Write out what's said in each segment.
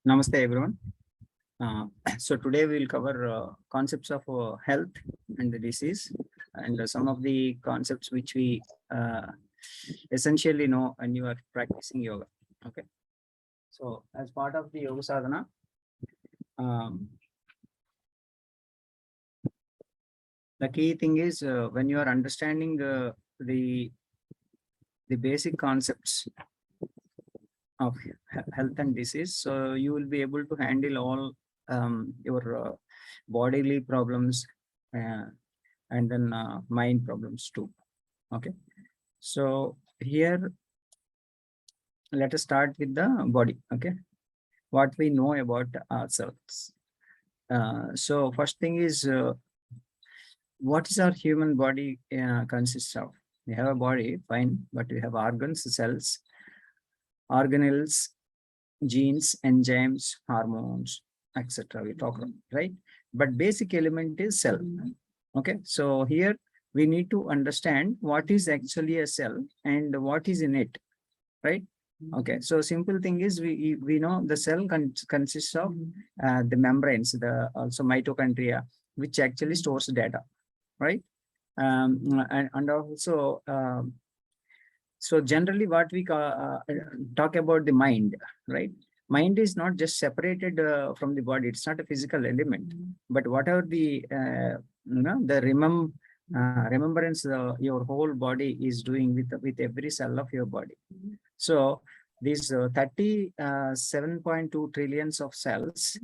Namaste everyone. So today we will cover concepts of health and the disease and some of the concepts which we essentially know when you are practicing yoga. Okay. So as part of the yoga sadhana, the key thing is when you are understanding the basic concepts of health and disease, so you will be able to handle all your bodily problems and then mind problems too. Okay, so here let us start with the body. Okay, what we know about ourselves. So first thing is what is our human body consists of? We have a body, fine, but we have organs, cells, organelles, genes, enzymes, hormones, etc. We talk about, right? But basic element is cell. Okay, so here we need to understand what is actually a cell and what is in it, right? Okay, so simple thing is we know the cell consists of the membranes, the also mitochondria, which actually stores data, right? And also so generally what we talk about the mind, right? Mind is not just separated from the body. It's not a physical element, but whatever the the remembrance your whole body is doing with every cell of your body. So these 37.2 trillions of cells,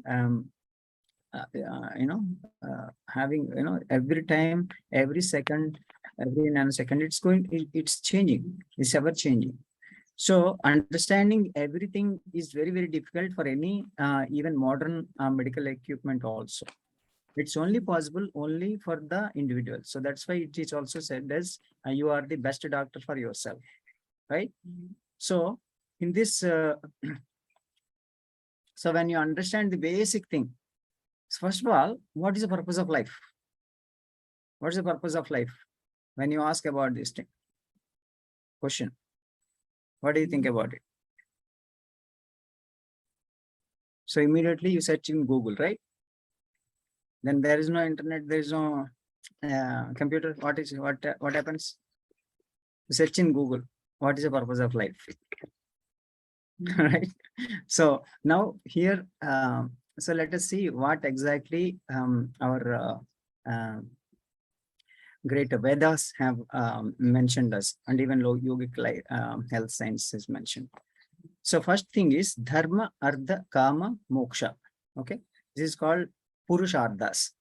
having, every time, every second, every nanosecond, it's changing, it's ever changing. So understanding everything is very, very difficult for any even modern medical equipment also. It's only possible only for the individual. So that's why it is also said as you are the best doctor for yourself, right? So in this, so when you understand the basic thing, first of all, what is the purpose of life? What is the purpose of life? When you ask about this thing, question, what do you think about it? So immediately you search in Google, right? Then there is no internet, there is no computer. What happens? You search in Google. What is the purpose of life? Right. So now here, so let us see what exactly our great Vedas have mentioned us, and even yogic health science is mentioned. So first thing is dharma, artha, kama, moksha. Okay, this is called purusharthas.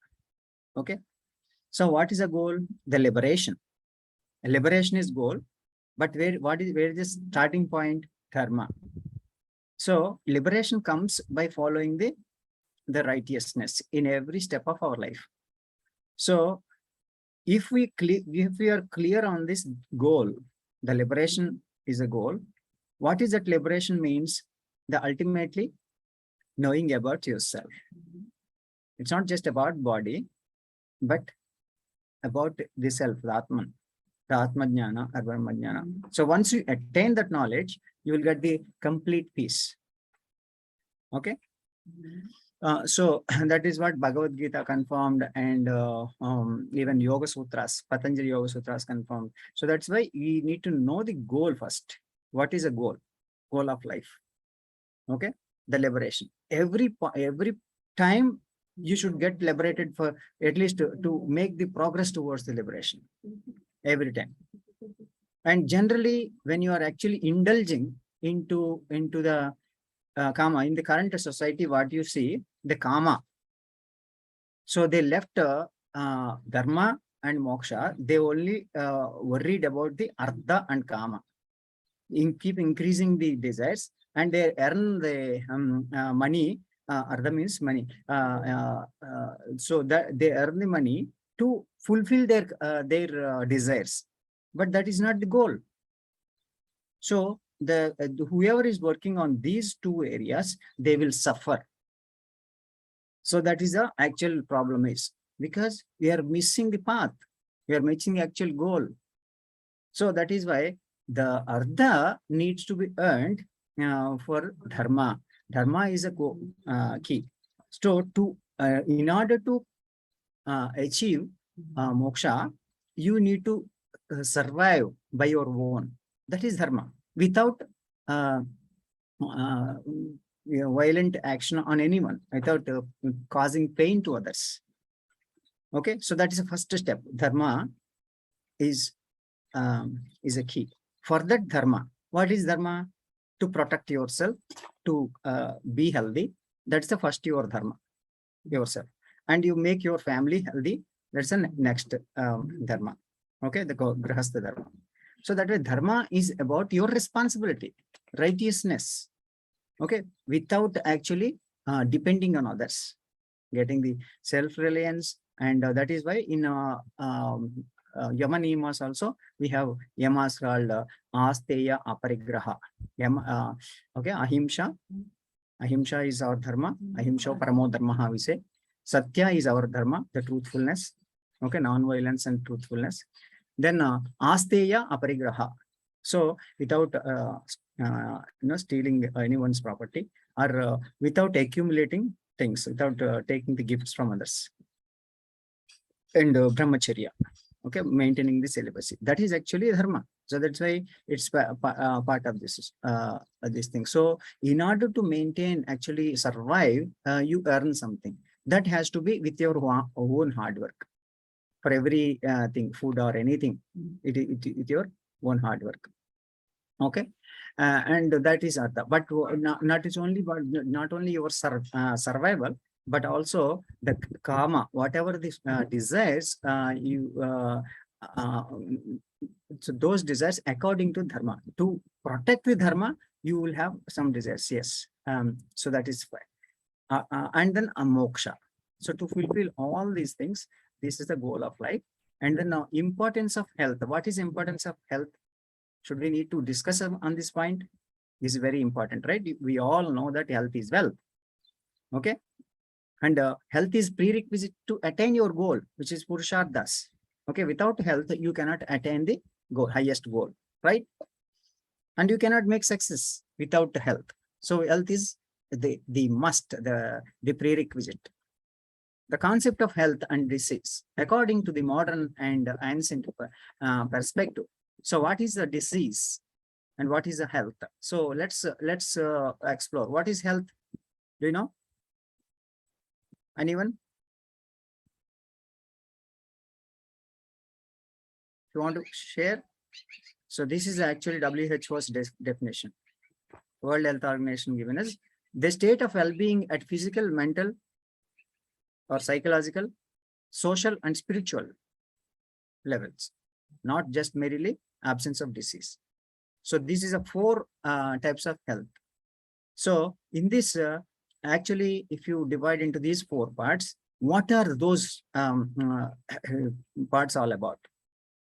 Okay, so what is the goal? The liberation. Liberation is goal, but where is the starting point? Dharma. So liberation comes by following the righteousness in every step of our life. So if we are clear on this goal, the liberation is a goal. What is that liberation means? The ultimately knowing about yourself. It's not just about body, but about the self, the Atman, the Atmajnana, Brahmajnana. So once you attain that knowledge, you will get the complete peace. Okay. So that is what Bhagavad Gita confirmed, and even Yoga Sutras, Patanjali Yoga Sutras confirmed. So that's why we need to know the goal first. What is a goal? Goal of life. Okay, the liberation. Every time you should get liberated for at least to make the progress towards the liberation. Every time. And generally, when you are actually indulging into the kama, in the current society, what you see, the kama. So they left dharma and moksha. They only worried about the artha and kama. Keep increasing the desires, and they earn the money. Artha means money. So that they earn the money to fulfill their desires, but that is not the goal. So whoever is working on these two areas, they will suffer. So that is the actual problem, is because we are missing the path. We are missing the actual goal. So that is why the artha needs to be earned for dharma. Dharma is a key. So in order to achieve moksha, you need to survive by your own. That is dharma. Without uh, violent action on anyone, without causing pain to others. Okay, so that is the first step. Dharma is a key. For that dharma, what is dharma? To protect yourself, to be healthy. That's the first your dharma, yourself. And you make your family healthy. That's the next dharma. Okay, the grahastha dharma. So that way dharma is about your responsibility, righteousness. Okay, without actually depending on others, getting the self-reliance. And that is why in Yama Niyamas also, we have Yamas called Asteya Aparigraha. Okay, Ahimsa. Ahimsa is our dharma. Ahimsa Paramo Dharma, we say. Satya is our dharma, the truthfulness. Okay, non-violence and truthfulness. Then Asteya Aparigraha. So without stealing anyone's property, or without accumulating things, without taking the gifts from others. And brahmacharya, okay, maintaining the celibacy. That is actually dharma. So that's why it's part of this thing. So in order to maintain, actually survive, you earn something. That has to be with your own hard work. For every thing, food or anything, it your own hard work. Okay, and that is artha. But not only your survival, but also the karma, whatever this desires so those desires according to dharma. To protect the dharma, you will have some desires. Yes, so that is fine. And then moksha. So to fulfill all these things, this is the goal of life. And then importance of health. What is importance of health? Should we need to discuss on this point? This is very important, right? We all know that health is wealth. Okay. And health is prerequisite to attain your goal, which is purusharthas. Okay. Without health, you cannot attain the goal, highest goal, right? And you cannot make success without health. So health is the must, the prerequisite. The concept of health and disease, according to the modern and ancient perspective. So what is the disease and what is the health? So let's explore. What is health? Do you know? Anyone? If you want to share. So this is actually WHO's definition. World Health Organization given us the state of well-being at physical, mental, or psychological, social, and spiritual levels, not just merely absence of disease. So this is a 4 types of health. So in this, actually, if you divide into these 4 parts, what are those parts all about?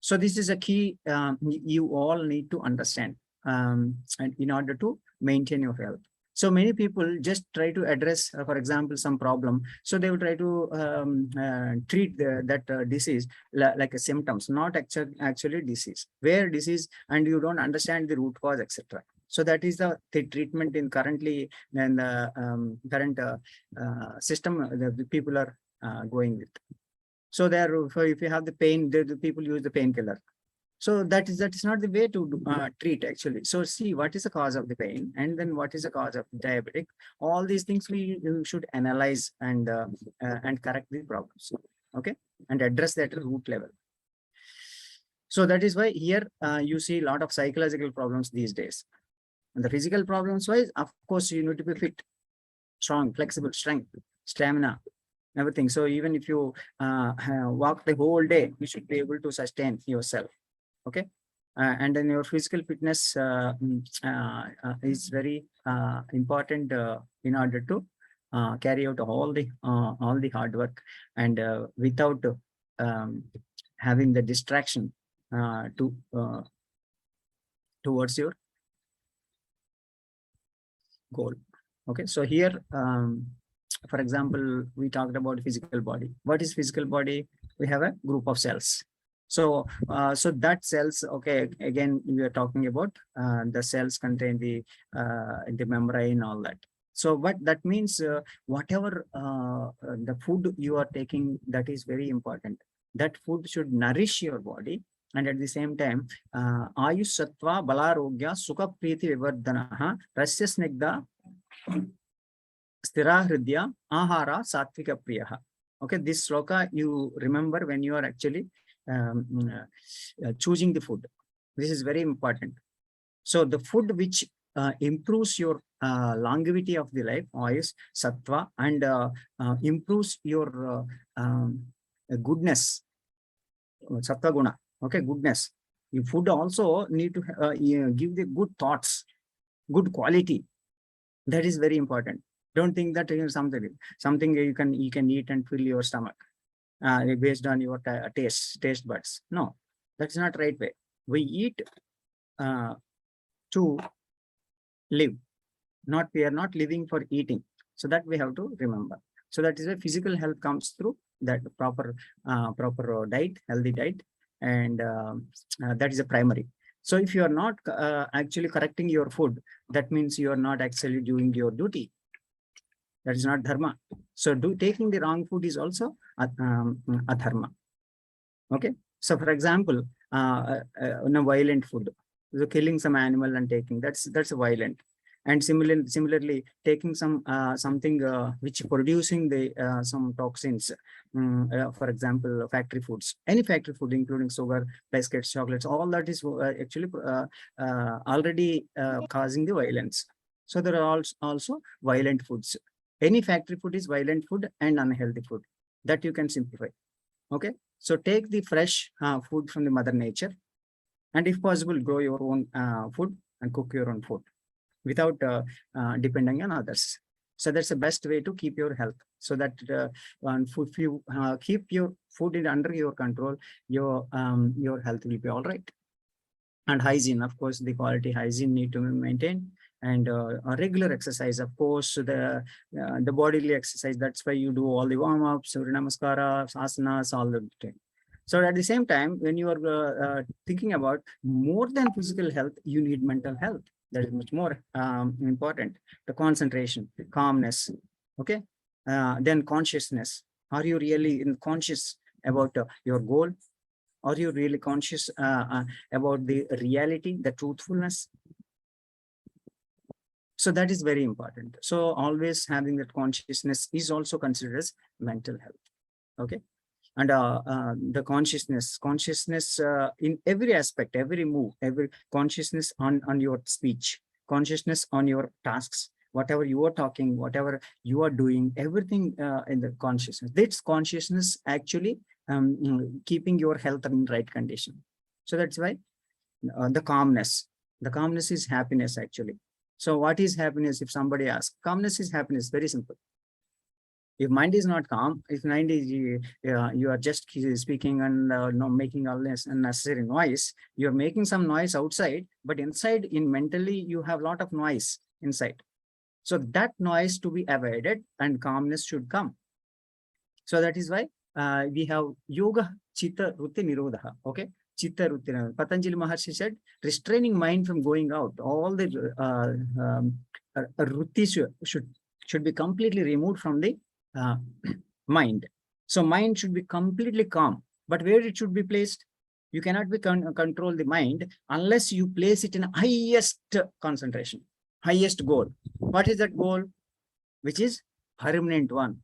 So this is a key you all need to understand and in order to maintain your health. So many people just try to address, for example, some problem. So they will try to treat that disease like a symptoms, not actually disease. Where disease and you don't understand the root cause, etc. So that is the treatment in currently and the current system the people are going with. So there, if you have the pain, the people use the painkiller. So that is not the way to treat actually. So see what is the cause of the pain, and then what is the cause of diabetic. All these things we should analyze and correct the problems. Okay, and address that at root level. So that is why here you see a lot of psychological problems these days. And the physical problems wise, of course, you need to be fit, strong, flexible, strength, stamina, everything. So even if you walk the whole day, you should be able to sustain yourself. Okay. And then your physical fitness is very important in order to carry out all the hard work and without having the distraction towards your goal. Okay, so here for example, we talked about physical body. What is physical body? We have a group of cells. So so that cells, okay, again we are talking about the cells contain the membrane, all that. So, but that means whatever the food you are taking, that is very important. That food should nourish your body, and at the same time, ayush sattva balarogya sukha priti vivardhanaha rasya snigdha stira hridya ahara satvika priyaha. Okay, this sloka you remember when you are actually choosing the food. This is very important. So the food which improves your longevity of the life, ayush, sattva, and improves your goodness, sattva guna. Okay, goodness. Your food also need to give the good thoughts, good quality. That is very important. Don't think that something you can eat and fill your stomach based on your taste buds. No, that's not right way. We eat to live, we are not living for eating. So that we have to remember. So that is why physical health comes through that proper diet, healthy diet, and that is a primary. So if you are not actually correcting your food, that means you are not actually doing your duty. That is not dharma. So taking the wrong food is also adharma. Okay. So for example, violent food, so killing some animal and taking, that's violent. And similarly, taking something which producing the some toxins, for example, factory foods, any factory food, including sugar, biscuits, chocolates, all that is actually already causing the violence. So there are also violent foods. Any factory food is violent food and unhealthy food. That you can simplify. Okay. So take the fresh food from the mother nature, and if possible, grow your own food and cook your own food without depending on others. So that's the best way to keep your health. So that if you keep your food under your control, your health will be all right. And hygiene, of course, the quality hygiene need to be maintained, and a regular exercise, of course, the bodily exercise. That's why you do all the warm-ups, Surya Namaskara, asanas, all the time. So at the same time, when you are thinking about more than physical health, you need mental health. That is much more important. The concentration, calmness, okay? Then consciousness. Are you really conscious about your goal? Are you really conscious about the reality, the truthfulness? So that is very important. So always having that consciousness is also considered as mental health. Okay. And the consciousness in every aspect, every move, every consciousness on your speech, consciousness on your tasks, whatever you are talking, whatever you are doing, everything in the consciousness. This consciousness actually keeping your health in right condition. So that's why the calmness is happiness actually. So what is happiness? If somebody asks, calmness is happiness, very simple. If mind is not calm, if mind is you are just speaking and making all this unnecessary noise, you're making some noise outside, but inside, in mentally, you have a lot of noise inside. So that noise to be avoided and calmness should come. So that is why we have yoga chitta ruti nirodha. Okay, chitta ruti. Patanjali Maharshi said, restraining mind from going out. All the rutis should be completely removed from the mind. So mind should be completely calm. But where it should be placed? You cannot be control the mind unless you place it in highest concentration, highest goal. What is that goal? Which is permanent one.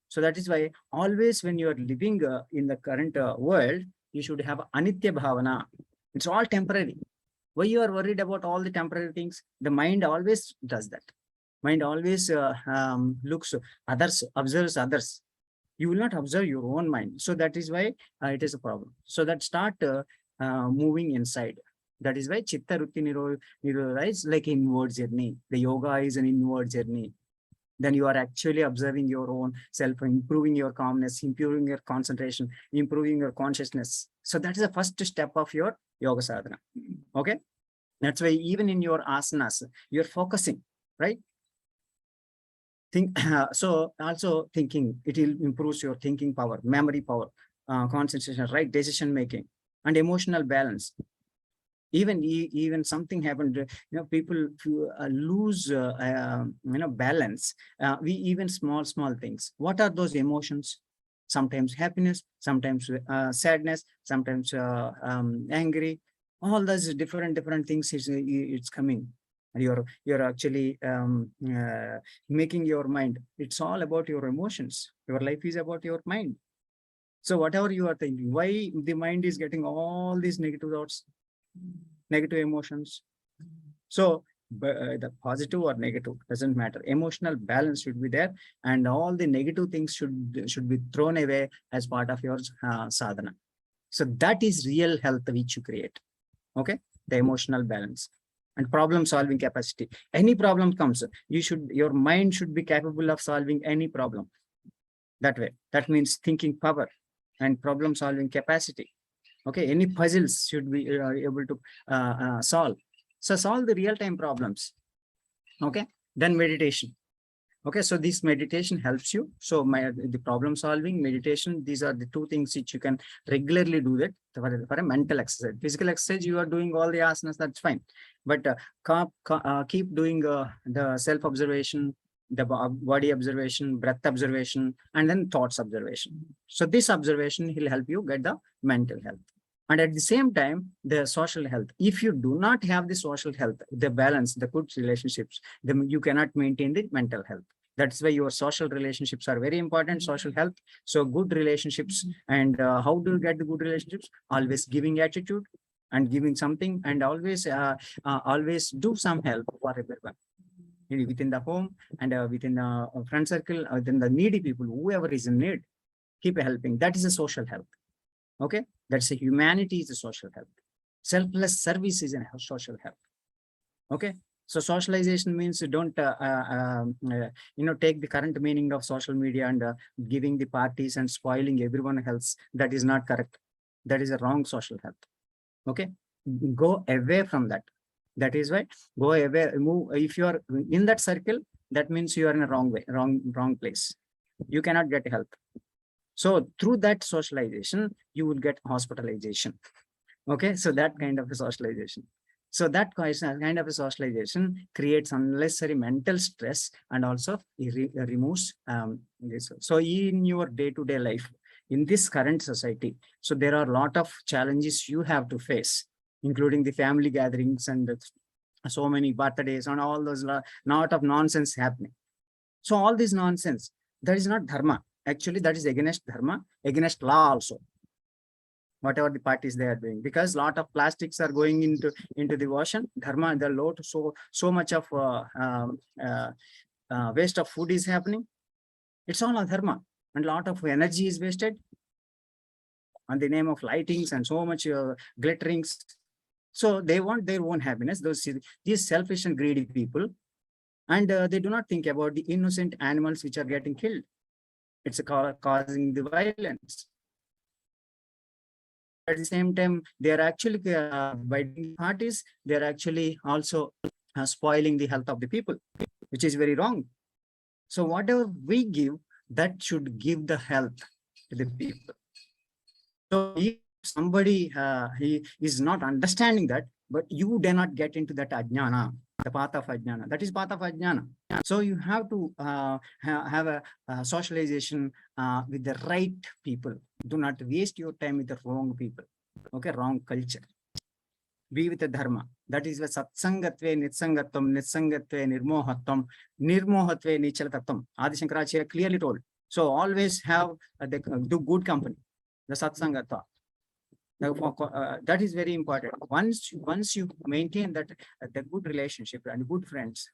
So that is why always when you are living in the current world, you should have anitya bhavana. It's all temporary. Why you are worried about all the temporary things? The mind always does that. Mind always looks others, observes others. You will not observe your own mind. So that is why it is a problem. So that start moving inside. That is why chitta ruti nirodha is like inward journey. The yoga is an inward journey. Then you are actually observing your own self, improving your calmness, improving your concentration, improving your consciousness. So that is the first step of your yoga sadhana. Okay. That's why even in your asanas, you're focusing, right? So also thinking, it will improves your thinking power, memory power, concentration, right? Decision making and emotional balance. Even something happened, people lose balance. We even small things. What are those emotions? Sometimes happiness, sometimes sadness, sometimes angry. All those different things it's coming. You're actually making your mind. It's all about your emotions. Your life is about your mind. So whatever you are thinking, why the mind is getting all these negative thoughts, negative emotions? So the positive or negative doesn't matter. Emotional balance should be there, and all the negative things should be thrown away as part of your sadhana. So that is real health which you create. Okay, the emotional balance and problem solving capacity. Any problem comes, your mind should be capable of solving any problem. That way, that means thinking power and problem solving capacity. Okay, any puzzles should be able to solve. So solve the real-time problems. Okay, then meditation. Okay, so this meditation helps you. So the problem solving, meditation, these are the two things which you can regularly do that for a mental exercise. Physical exercise, you are doing all the asanas, that's fine. But keep doing the self-observation, the body observation, breath observation, and then thoughts observation. So this observation will help you get the mental health. And at the same time, the social health. If you do not have the social health, the balance, the good relationships, then you cannot maintain the mental health. That's why your social relationships are very important, social health. So good relationships. And how do you get the good relationships? Always giving attitude and giving something, and always do some help for everyone. Within the home and within the friend circle, within the needy people, whoever is in need, keep helping. That is a social health. Okay, that's a humanity is a social health. Selfless service is a social health. Okay, so socialization means you don't take the current meaning of social media and giving the parties and spoiling everyone else. That is not correct. That is a wrong social health. Okay, go away from that. That is why go away, move. If you are in that circle, that means you are in a wrong way, wrong place. You cannot get help. So through that socialization, you will get hospitalization. Okay, so that kind of a socialization. So that kind of a socialization creates unnecessary mental stress and also removes this. So in your day-to-day life, in this current society, so there are a lot of challenges you have to face, including the family gatherings and so many birthdays and all those lot of nonsense happening. So all this nonsense, that is not dharma. Actually, that is against dharma, against law also. Whatever the parties they are doing, because a lot of plastics are going into the ocean. Dharma, the load, so much of waste of food is happening. It's all a dharma, and a lot of energy is wasted on the name of lightings and so much glitterings. So they want their own happiness. These selfish and greedy people, and they do not think about the innocent animals which are getting killed. It's causing the violence. At the same time, they are actually by parties, they are actually also spoiling the health of the people, which is very wrong. So whatever we give, that should give the health to the people. So if somebody he is not understanding that, but you do not get into that ajnana, the path of ajnana. That is path of ajnana. So you have to have a socialization with the right people. Do not waste your time with the wrong people. Okay, wrong culture. Be with the dharma. That is the satsangatve nitsangatvam, nitsangatve nirmohatvam, nirmohatve nichalatatvam. Adi Shankaracharya clearly told. So always have do good company, the satsangata. That is very important. Once you maintain that the good relationship and good friends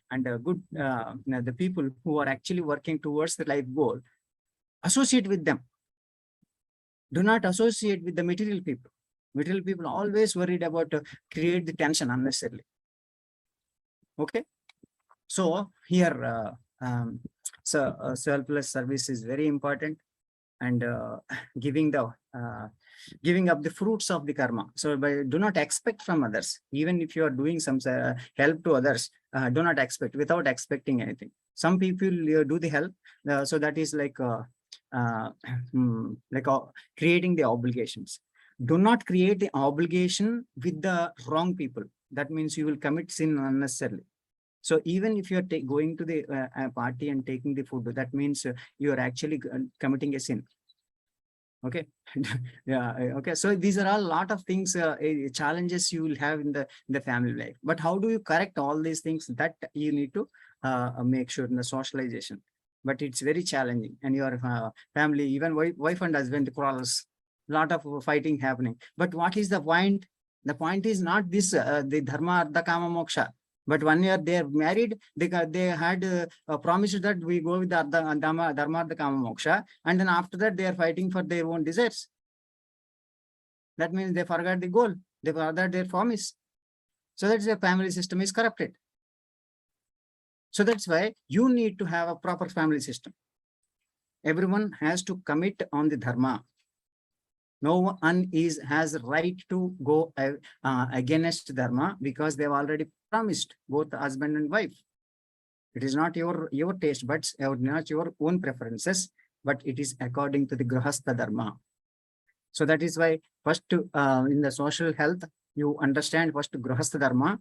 and good the people who are actually working towards the life goal, associate with them. Do not associate with the material people. Material people always worried about create the tension unnecessarily. Okay, so here selfless service is very important, and giving up the fruits of the karma. So do not expect from others. Even if you are doing some help to others, do not expect without expecting anything. Some people do the help, so that is like creating the obligations. Do not create the obligation with the wrong people. That means you will commit sin unnecessarily. So even if you're going to the party and taking the food, that means you are actually committing a sin. Okay. Yeah. Okay. So these are all lot of things, challenges you will have in the family life. But how do you correct all these things? That you need to make sure in the socialization. But it's very challenging, and your family, even wife and husband quarrels, lot of fighting happening. But what is the point? The point is not this the dharma artha kama moksha. But 1 year they are married, they had promised that we go with the dharma artha kama moksha, and then after that they are fighting for their own desires. That means they forgot the goal, they forgot their promise. So that's the family system is corrupted. So that's why you need to have a proper family system. Everyone has to commit on the dharma. No one has right to go against dharma, because they've already promised, both husband and wife. It is not your taste buds, or not your own preferences, but it is according to the grahastha dharma. So that is why first in the social health, you understand first grahastha dharma,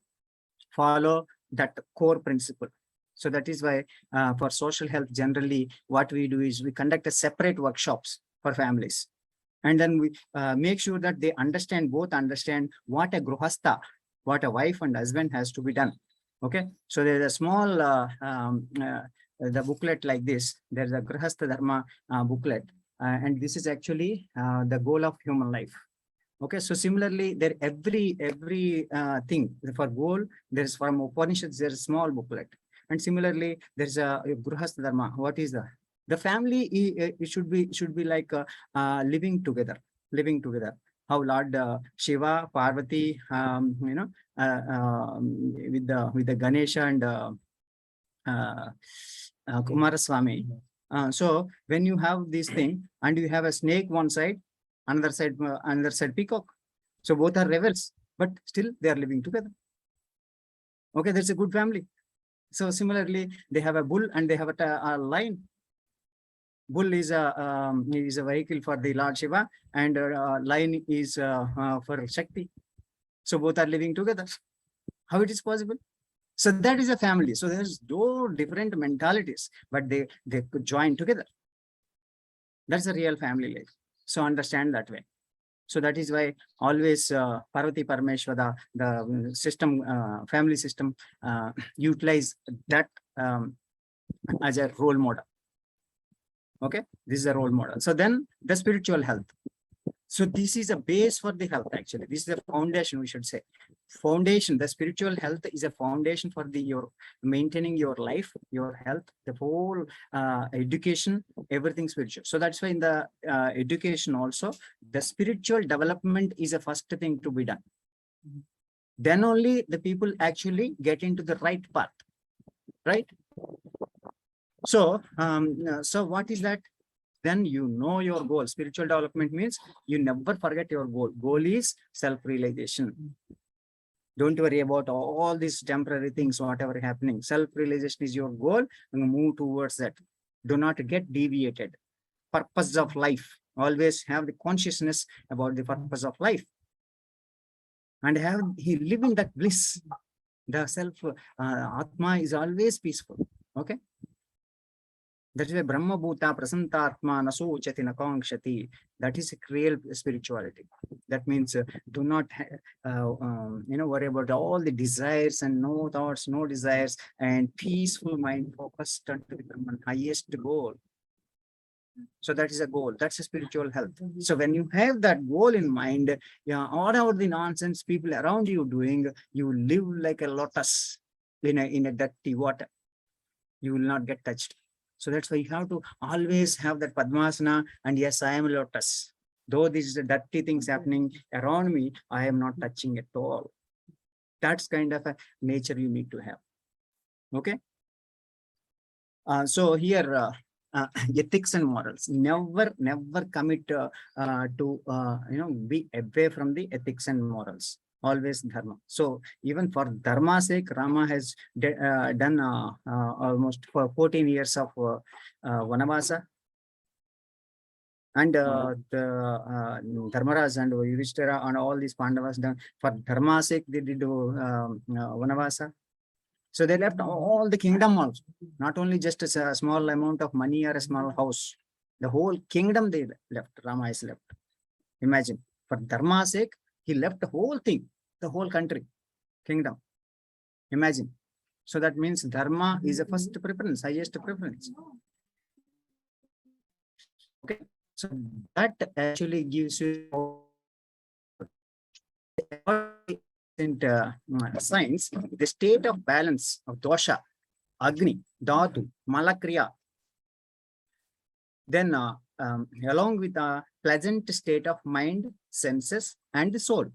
follow that core principle. So that is why for social health, generally what we do is we conduct a separate workshops for families. And then we make sure that they both understand what a grihastha, what a wife and husband has to be done. Okay. So there's a small, the booklet like this. There's a grihastha dharma booklet. And this is actually the goal of human life. Okay. So similarly, there every thing for goal, there's from Upanishads, there's a small booklet. And similarly, there's a grihastha dharma. What is the family? It should be like living together. How Lord Shiva, Parvati, with the Ganesha and Kumaraswamy. So when you have this thing and you have a snake one side, another side peacock. So both are rebels, but still they are living together. Okay, that's a good family. So similarly, they have a bull and they have a lion. Bull is a vehicle for the Lord Shiva, and lion is for Shakti. So both are living together. How it is possible? So that is a family. So there's no different mentalities, but they could join together. That's a real family life. So understand that way. So that is why always Parvati Parameshwara, the system, family system, utilize that as a role model. Okay, this is a role model. So then the spiritual health. So this is a base for the health. Actually, this is the foundation, we should say. Foundation, the spiritual health is a foundation for your maintaining your life, your health, the whole education, everything spiritual. So that's why in the education also, the spiritual development is the first thing to be done. Then only the people actually get into the right path, right? So, so what is that? Then you know your goal. Spiritual development means you never forget your goal. Goal is self-realization. Don't worry about all these temporary things, whatever happening. Self-realization is your goal, and move towards that. Do not get deviated. Purpose of life. Always have the consciousness about the purpose of life. And live in that bliss. The self, Atma is always peaceful. Okay. That is a Brahma Bhuta Prasantatma Nasochati Nakangshati. That is a real spirituality. That means do not worry about all the desires, and no thoughts, no desires, and peaceful mind focused on the highest goal. So that is a goal. That's a spiritual health. So when you have that goal in mind, whatever the nonsense people around you doing, you live like a lotus in a dirty water. You will not get touched. So that's why you have to always have that Padmasana, and yes, I am a lotus. Though these dirty things happening around me, I am not touching at all. That's kind of a nature you need to have. Okay. So here, ethics and morals. Never commit to be away from the ethics and morals. Always dharma. So even for dharma's sake, Rama has done almost for 14 years of vanavasa. And the Dharmaraj and Yudhishthira and all these Pandavas done for Dharma's sake, they did Vanavasa. So they left all the kingdom also, not only just a small amount of money or a small house. The whole kingdom they left, Rama is left. Imagine, for Dharma's sake, he left the whole thing, the whole country, kingdom. Imagine. So that means Dharma is a first preference, highest preference. Okay, so that actually gives you science, the state of balance of dosha, agni, dhatu, malakriya. Then along with a pleasant state of mind, senses, and the soul.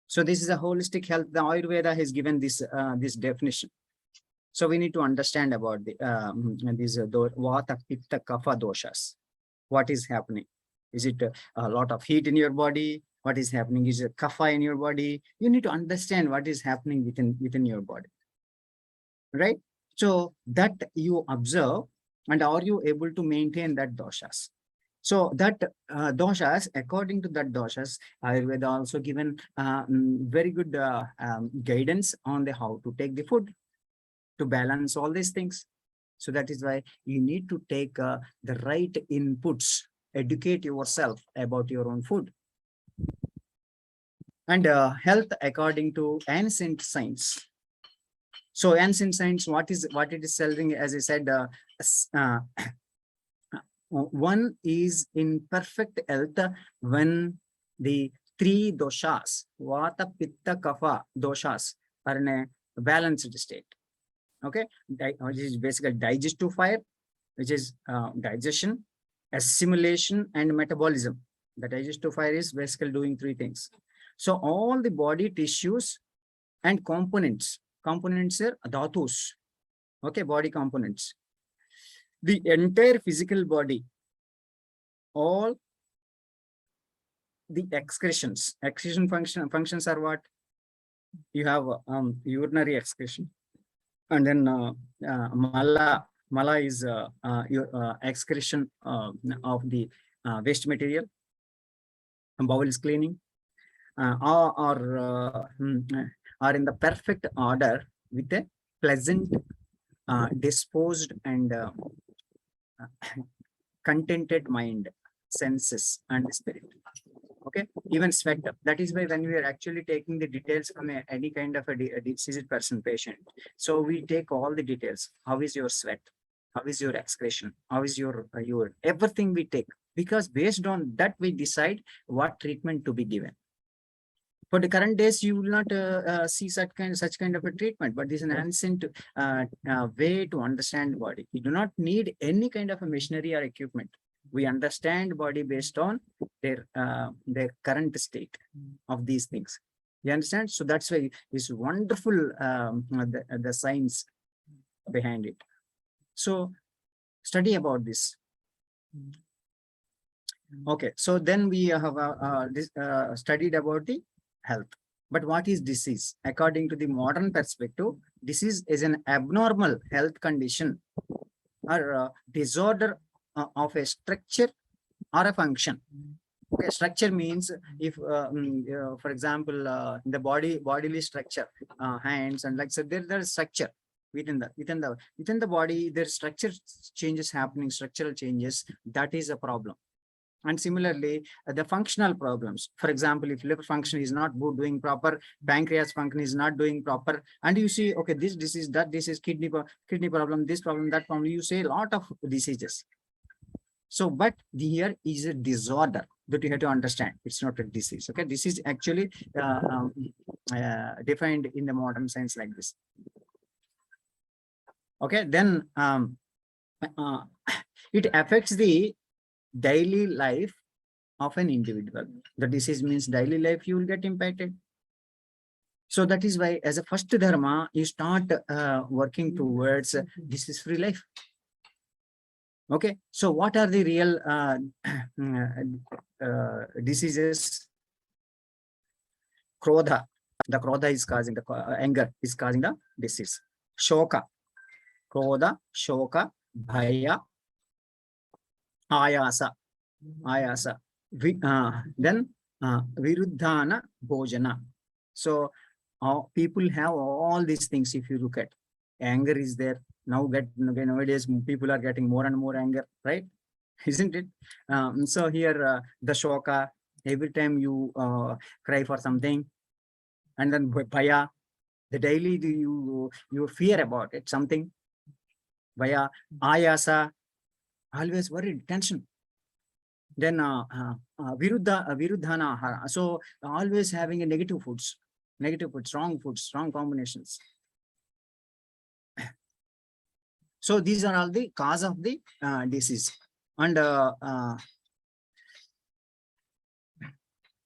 So this is a holistic health. The Ayurveda has given this this definition. So we need to understand about the these vata, pitta, kapha doshas. What is happening? Is it a lot of heat in your body? What is happening? Is it kapha in your body? You need to understand what is happening within your body, right? So that you observe, and are you able to maintain that doshas? So that doshas, according to that doshas, Ayurveda also given very good guidance on the how to take the food to balance all these things. So that is why you need to take the right inputs, educate yourself about your own food. And health according to ancient science. So ancient science, what it is telling, as I said, one is in perfect health when the three doshas, vata, pitta, kapha doshas, are in a balanced state. Okay, which is basically digestive fire, which is digestion, assimilation, and metabolism. The digestive fire is basically doing three things. So all the body tissues and components are dhatus. Okay, body components. The entire physical body, all the excretions functions are what? You have urinary excretion, and then mala is your excretion of the waste material, and bowels cleaning, are in the perfect order with a pleasant, disposed, and contented mind, senses, and spirit. Okay, even sweat. That is why when we are actually taking the details from any kind of a diseased person patient, so we take all the details. How is your sweat? How is your excretion? How is your urine? Everything we take, because based on that we decide what treatment to be given. For the current days, you will not see such kind of a treatment, but this is an ancient way to understand body. You do not need any kind of a machinery or equipment. We understand body based on their current state of these things. You understand? So that's why it's wonderful the science behind it. So study about this. Okay, so then we have studied about the health. But what is disease? According to the modern perspective, disease is an abnormal health condition or disorder of a structure or a function. Okay, structure means if, for example, the bodily structure, hands and legs, so there is structure within the body. There's structure changes happening, structural changes. That is a problem. And similarly, the functional problems. For example, if liver function is not doing proper, pancreas function is not doing proper, and you see, okay, this disease, that disease, kidney problem, this problem, that problem. You say a lot of diseases. So, but here is a disorder that you have to understand. It's not a disease. Okay, this is actually defined in the modern science like this. Okay, then it affects the daily life of an individual. The disease means daily life you will get impacted. So that is why, as a first dharma, you start working towards disease-free life. Okay, so what are the real diseases? Krodha. The krodha is causing the anger is causing the disease. Shoka. Krodha, shoka, bhaya, ayasa. ayasa. Then viruddhana bhojana. So people have all these things. If you look at, anger is there now. Nowadays people are getting more and more anger, right? Isn't it? So here the shoka, every time you cry for something, and then bhaya, the daily you fear about it, something. Bhaya, ayasa, always worried, tension. Then viruddhana ahara. So always having a negative foods, wrong foods, wrong combinations. So these are all the cause of the disease. And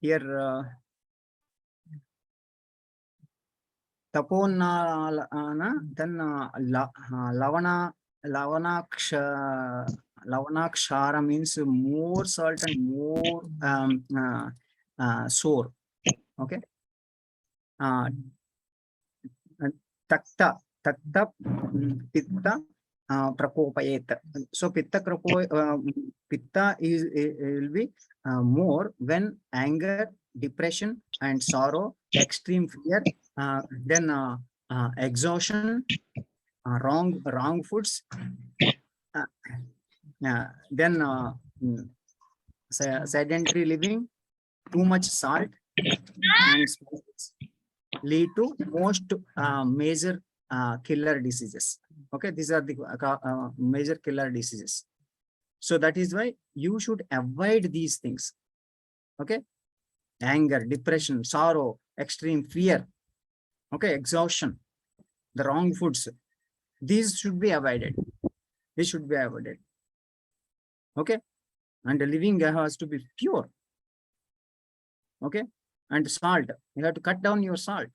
here tapona, then lavanakshara means more salt and more sour. Okay. Takta pitta prakopayet. So pitta pitta will be more when anger, depression, and sorrow, extreme fear, then exhaustion, wrong foods, then sedentary living, too much salt and spices lead to most major killer diseases. Okay, these are the major killer diseases. So that is why you should avoid these things. Okay, anger, depression, sorrow, extreme fear, okay, exhaustion, the wrong foods, these should be avoided. This should be avoided. Okay, and the living has to be pure. Okay, and salt, you have to cut down your salt,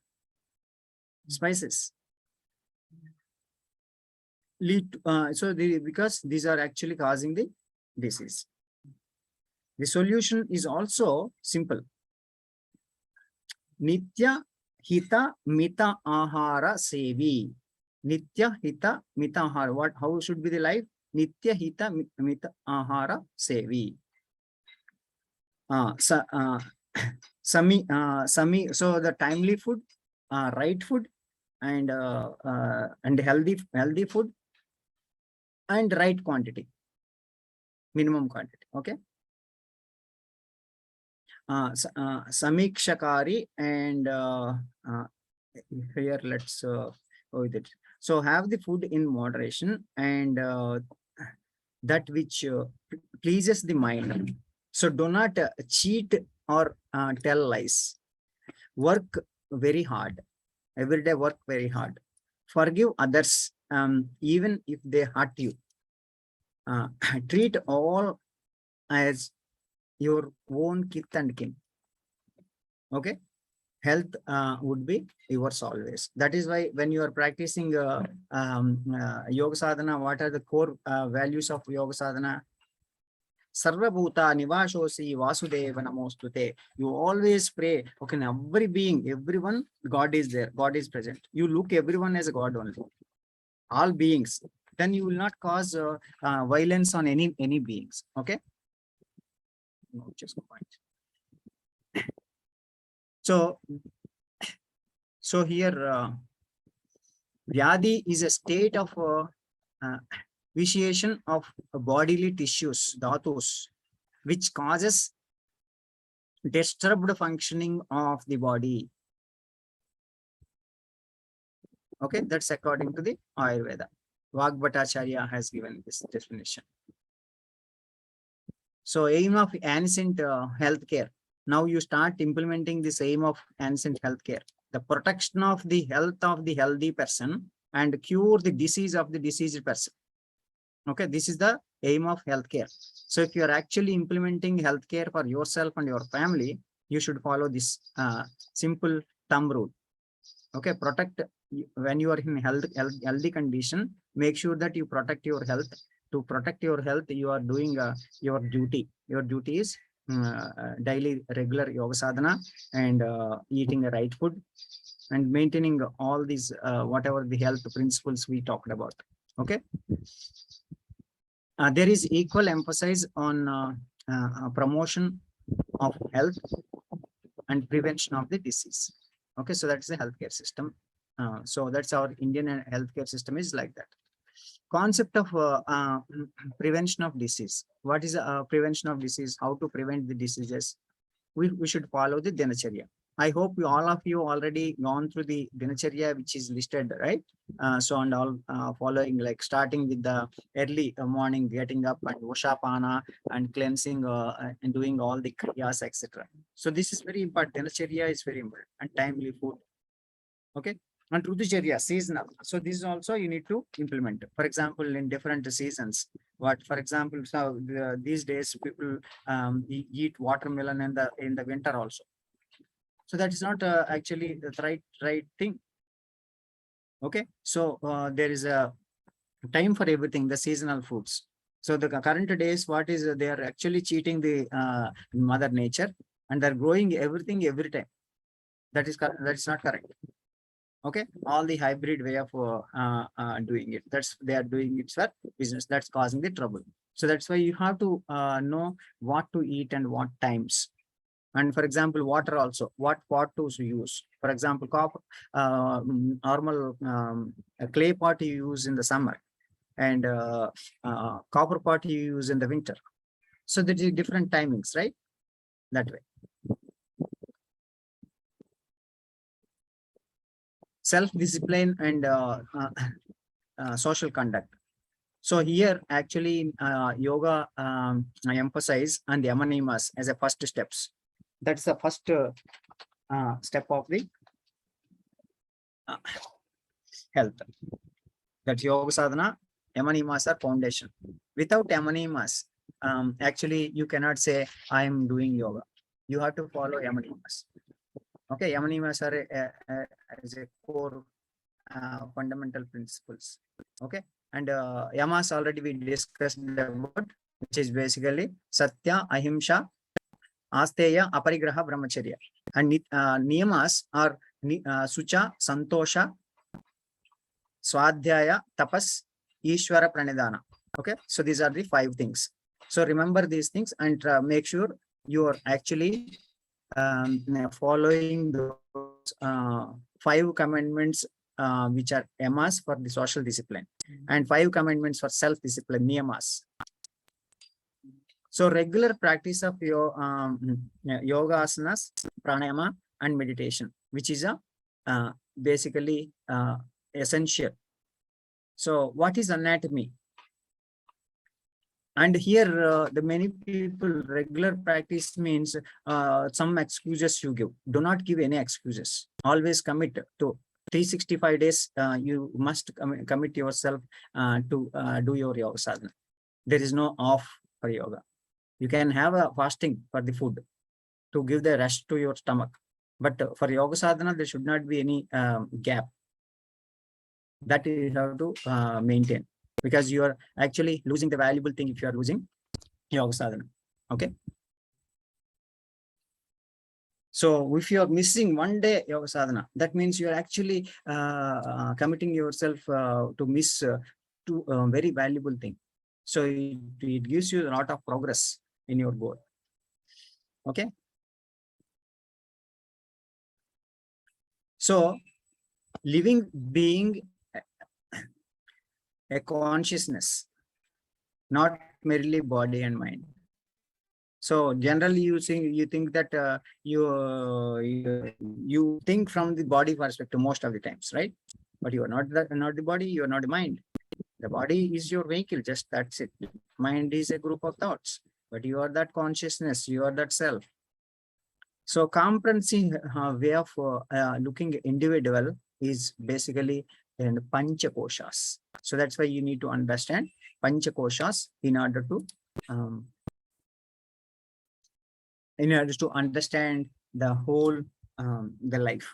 spices. Because these are actually causing the disease. The solution is also simple. Nitya hita mita ahara sevi. Nitya hita mita ahara. How should be the life? Nitya hita mita ahara sevi. Sami. So the timely food, right food, and healthy food, and right quantity, minimum quantity. Okay. Samikshakari, and here let's go with it. So have the food in moderation, and that which pleases the mind. So do not cheat or tell lies. Work very hard. Every day work very hard. Forgive others even if they hurt you. Treat all as your own kith and kin. Okay, health would be yours always. That is why when you are practicing yoga sadhana, what are the core values of yoga sadhana? Sarvabhuta nivashosi vasudeva namostute. You always pray, okay, every being, everyone, God is there, God is present. You look everyone as a God only, all beings. Then you will not cause violence on any beings. Okay. No, just a point. So here, Vyadi is a state of vitiation of bodily tissues, dhatus, which causes disturbed functioning of the body. Okay, that's according to the Ayurveda. Vagbhatacharya has given this definition. So aim of ancient healthcare. Now you start implementing this aim of ancient healthcare. The protection of the health of the healthy person and cure the disease of the diseased person. Okay, this is the aim of healthcare. So if you are actually implementing healthcare for yourself and your family, you should follow this simple thumb rule. Okay, protect when you are in healthy condition. Make sure that you protect your health. To protect your health, you are doing your duty. Your duty is daily regular yoga sadhana and eating the right food and maintaining all these whatever the health principles we talked about. Okay. There is equal emphasis on promotion of health and prevention of the disease. Okay, so that's the healthcare system. So that's our Indian healthcare system is like that. Concept of prevention of disease. What is prevention of disease? How to prevent the diseases? We should follow the dinacharya. I hope all of you already gone through the dinacharya, which is listed, right? So and all following, like starting with the early morning, getting up and Ushapana and cleansing and doing all the kriyas, etc. So this is very important. Dinacharya is very important, and timely food. Okay. And Rutucharya, seasonal. So this is also you need to implement. For example, in different seasons. What, for example, so these days people eat watermelon in the winter also. So that is not actually the right thing. Okay. So there is a time for everything, the seasonal foods. So the current days, what is they are actually cheating the mother nature, and they're growing everything every time. That is not correct. Okay, all the hybrid way of doing it, that's they are doing it for business, that's causing the trouble. So that's why you have to know what to eat and what times. And for example, water also, what pot to use. For example, normal clay pot you use in the summer, and copper pot you use in the winter. So there is different timings, right? That way. Self-discipline and social conduct. So here actually yoga I emphasize on the yamanimas as a first steps. That's the first step of the health. That yoga sadhana, yamanimas are foundation. Without yamanimas, actually you cannot say I am doing yoga. You have to follow yamanimas. Okay, yamanimas are as a core fundamental principles. Okay, and yamas already we discussed about, which is basically satya, ahimsa, asteya, aparigraha, brahmacharya. And niyamas are sucha, santosha, swadhyaya, tapas, ishvara, pranidhana. Okay, so these are the 5 things. So remember these things and make sure you are actually following those 5 commandments which are yamas for the social discipline, and 5 commandments for self-discipline, niyamas. So regular practice of your yoga asanas, pranayama, and meditation, which is a basically essential. So what is anatomy? And here the many people, regular practice means some excuses you give. Do not give any excuses. Always commit to 365 days. You must commit yourself to do your yoga sadhana. There is no off for yoga. You can have a fasting for the food to give the rest to your stomach. But for yoga sadhana, there should not be any gap. That you have to maintain, because you are actually losing the valuable thing if you are losing yoga sadhana. Okay. So if you are missing one day yoga sadhana, that means you are actually committing yourself to miss to a very valuable thing. So it gives you a lot of progress in your goal. Okay. So living being a consciousness, not merely body and mind. So generally you think that you think from the body perspective most of the times, right? But you are not the body, you are not the mind. The body is your vehicle, just that's it. Mind is a group of thoughts, but you are that consciousness, you are that self. So comprehensive way of looking individual is basically in panchakoshas. So that's why you need to understand panchakoshas in order to understand the whole the life.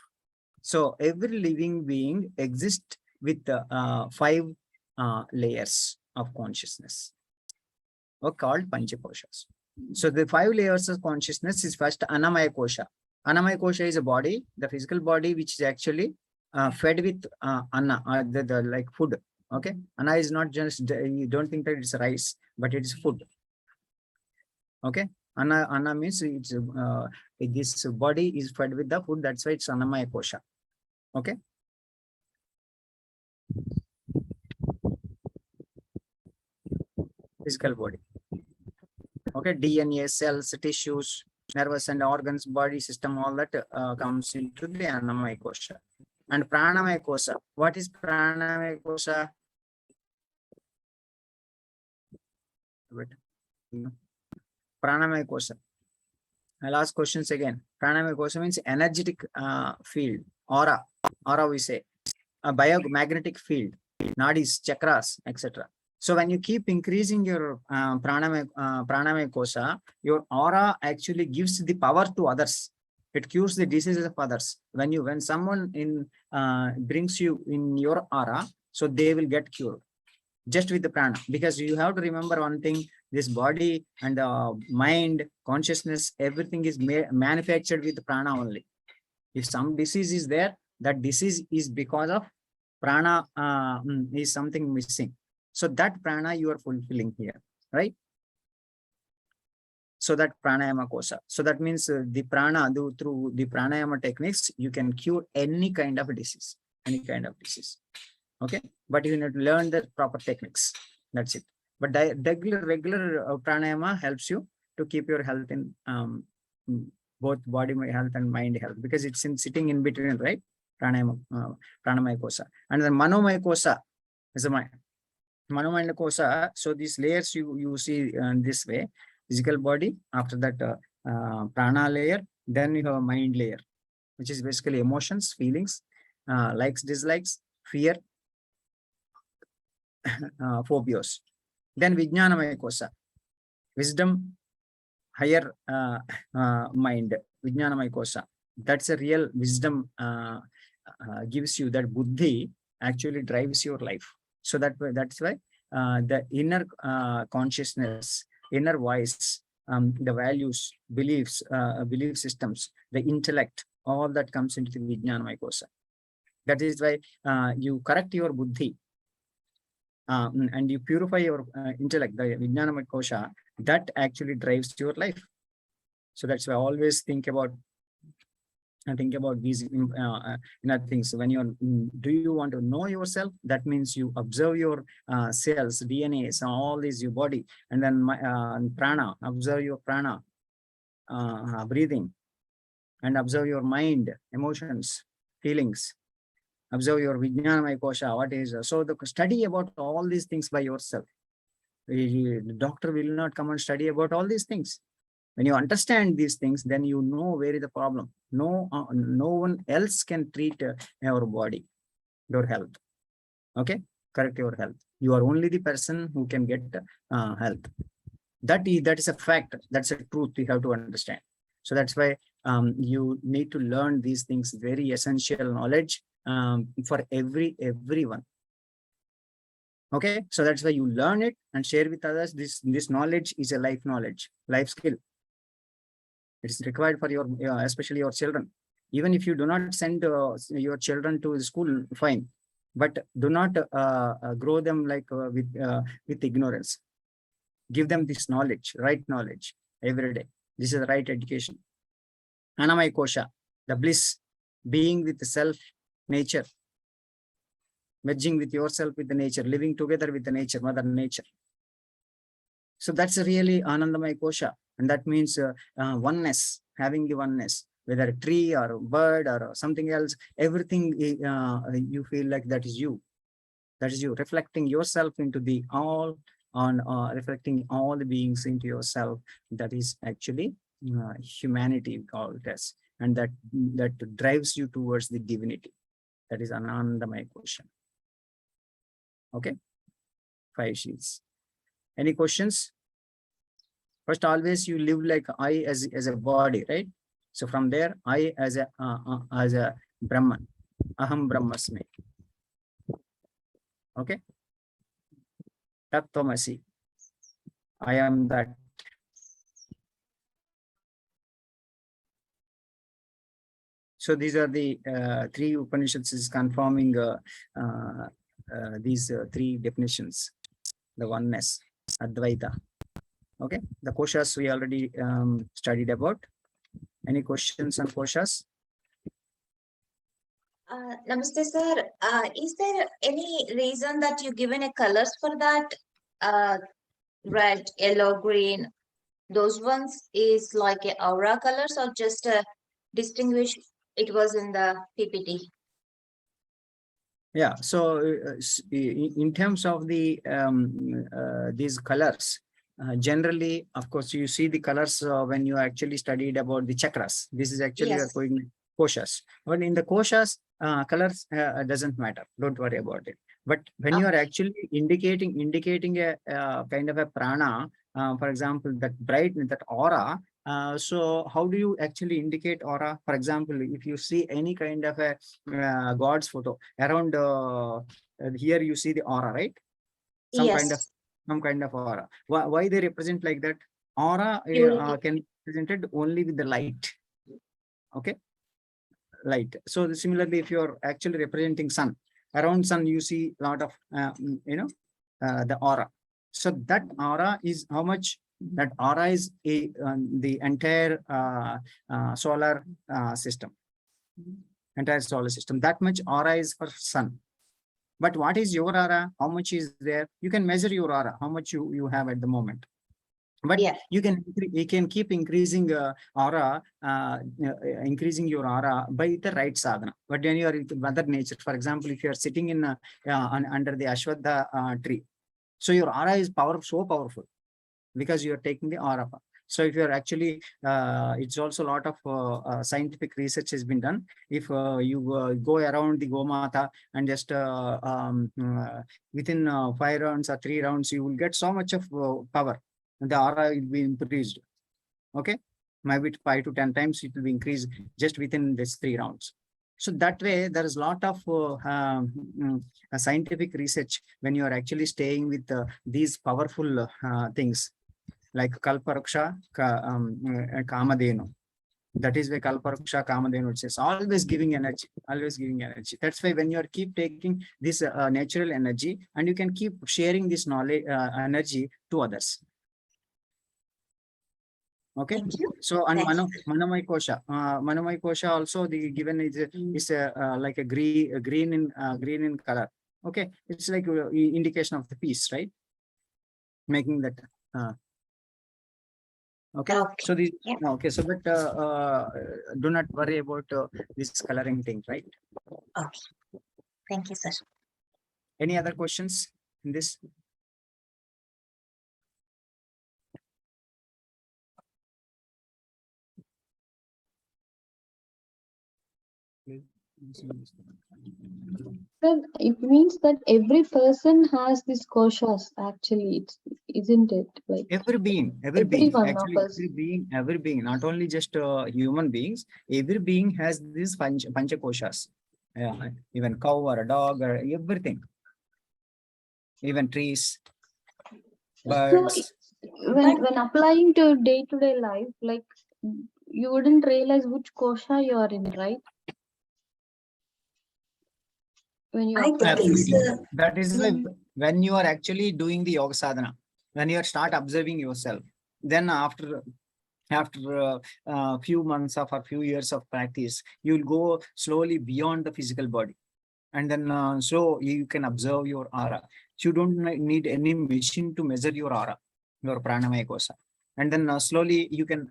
So every living being exists with 5 layers of consciousness, or called panchakoshas. So the 5 layers of consciousness is first Annamaya Kosha. Annamaya Kosha is a body, the physical body, which is actually fed with anna, the like food. Okay, anna is not just, you don't think that it's rice, but it is food. Okay. Anna means it's this body is fed with the food. That's why it's Annamaya Kosha. Okay. Physical body. Okay. DNA, cells, tissues, nervous and organs, body system, all that comes into the Annamaya Kosha. And Pranamaya Kosha. What is Pranamaya Kosha? Pranamaya Kosha. I'll ask questions again. Pranamaya Kosha means energetic field, aura we say, a biomagnetic field, nadis, chakras, etc. So when you keep increasing your pranamaya kosha, your aura actually gives the power to others. It cures the diseases of others. When someone brings you in your aura, so they will get cured just with the prana, because you have to remember one thing: this body and mind, consciousness, everything is manufactured with prana only. If some disease is there, that disease is because of prana is something missing. So that prana you are fulfilling here, right? So that pranayama kosha. So that means the prana, through the pranayama techniques, you can cure any kind of disease, any kind of disease. Okay, but you need to learn the proper techniques. That's it. But regular pranayama helps you to keep your health in both body health and mind health, because it's sitting in between, right? Pranamaya kosha. And then manomaya kosha is a mind. Manomaya kosha. So these layers you see this way: physical body. After that, prana layer. Then you have a mind layer, which is basically emotions, feelings, likes, dislikes, fear, phobias. Then Vijnanamaya Kosha, wisdom, higher mind, Vijnanamaya Kosha. That's a real wisdom, gives you that buddhi, actually drives your life. So that's why the inner consciousness, inner voice, the values, beliefs, belief systems, the intellect, all that comes into the Vijnanamaya Kosha. That is why you correct your buddhi, and you purify your intellect, the Vijnanamaya Kosha, that actually drives your life. So that's why I always think about these things. When you're, do you want to know yourself? That means you observe your cells, DNAs, all these, your body, and then prana, observe your prana, breathing, and observe your mind, emotions, feelings. Observe your Vijnanamaya Kosha, what is. So the study about all these things by yourself. The doctor will not come and study about all these things. When you understand these things, then you know where is the problem. No one else can treat your body, your health. Okay, correct your health. You are only the person who can get health. That is a fact. That's a truth you have to understand. So that's why you need to learn these things, very essential knowledge for everyone. Okay, so that's why you learn it and share with others. This knowledge is a life knowledge, life skill. It is required for your especially your children. Even if you do not send your children to school, fine, but do not grow them like with ignorance. Give them this knowledge, right knowledge, every day. This is the right education. Anamaya Kosha, the bliss, being with the self, nature, merging with yourself with the nature, living together with the nature, Mother Nature. So that's really Anandamaya Kosha. And that means oneness, having the oneness, whether a tree or a bird or something else, everything you feel like that is you. That is you, reflecting yourself into the all, on reflecting all the beings into yourself. That is actually humanity called as, and that drives you towards the divinity. That is Anandamaya Kosha. Okay, 5 sheets. Any questions? First, always you live like I as a body, right? So from there, I as a Brahman, Aham Brahmasmi. Okay, Tattvamasi, I am that. So these are the 3 Upanishads is confirming these 3 definitions: the oneness, Advaita, Okay, the koshas we already studied about. Any questions on koshas? Namaste, sir. Is there any reason that you given a colors for that? Red, yellow, green. Those ones is like a aura colors or just distinguish it was in the PPT? Yeah, so in terms of the these colors, generally, of course, you see the colors when you actually studied about the chakras. This is actually Yes. you're going koshas. But in the koshas, colors doesn't matter. Don't worry about it. But when you are actually indicating a kind of a prana, for example, that bright, that aura. So how do you actually indicate aura? For example, if you see any kind of a God's photo around here, you see the aura, right? Some kind of Yes. aura. Why they represent like that? Aura Purity. can be presented only with the light. Okay, light. So similarly, if you're actually representing sun, around sun you see a lot of the aura. So that aura is how much. That aura is the entire solar system. Entire solar system. That much aura is for sun. But what is your aura? How much is there? You can measure your aura, how much you have at the moment. But Yeah. you can keep increasing aura, increasing your aura by the right sadhana. But when you are with Mother Nature, for example, if you are sitting in under the Ashwatha tree, so your aura is so powerful because you are taking the aura. So if you're actually, it's also a lot of scientific research has been done. If you go around the Gomata and just within 5 rounds or 3 rounds, you will get so much of power. And the aura will be increased. Okay, maybe 5 to 10 times it will be increased just within this 3 rounds. So that way, there is a lot of scientific research when you are actually staying with these powerful things like Kalparuksha, Kamadenu. That is why Kalparuksha, Kamadenu, it's always giving energy, always giving energy. That's why when you are keep taking this natural energy and you can keep sharing this knowledge, energy to others. Okay. Thank you. So and Thanks. Manomai Kosha also the given is like a green in color. Okay, it's like indication of the peace, right? Making that. Okay. So the okay. So but do not worry about this coloring thing, right? Okay. Thank you, sir. Any other questions in this? Then it means that every person has this koshas, actually, isn't it? Like every being, every one of actually, us. every being, not only just human beings, every being has these pancha koshas. Even cow or a dog or everything, even trees, So birds. when applying to day-to-day life, like you wouldn't realize which kosha you are in, right? When you apply. That is like when you are actually doing the yoga sadhana, when you start observing yourself, then after a few months of or few years of practice, you will go slowly beyond the physical body. And then so you can observe your aura. So you don't need any machine to measure your aura, your pranamaya kosa. And then slowly you can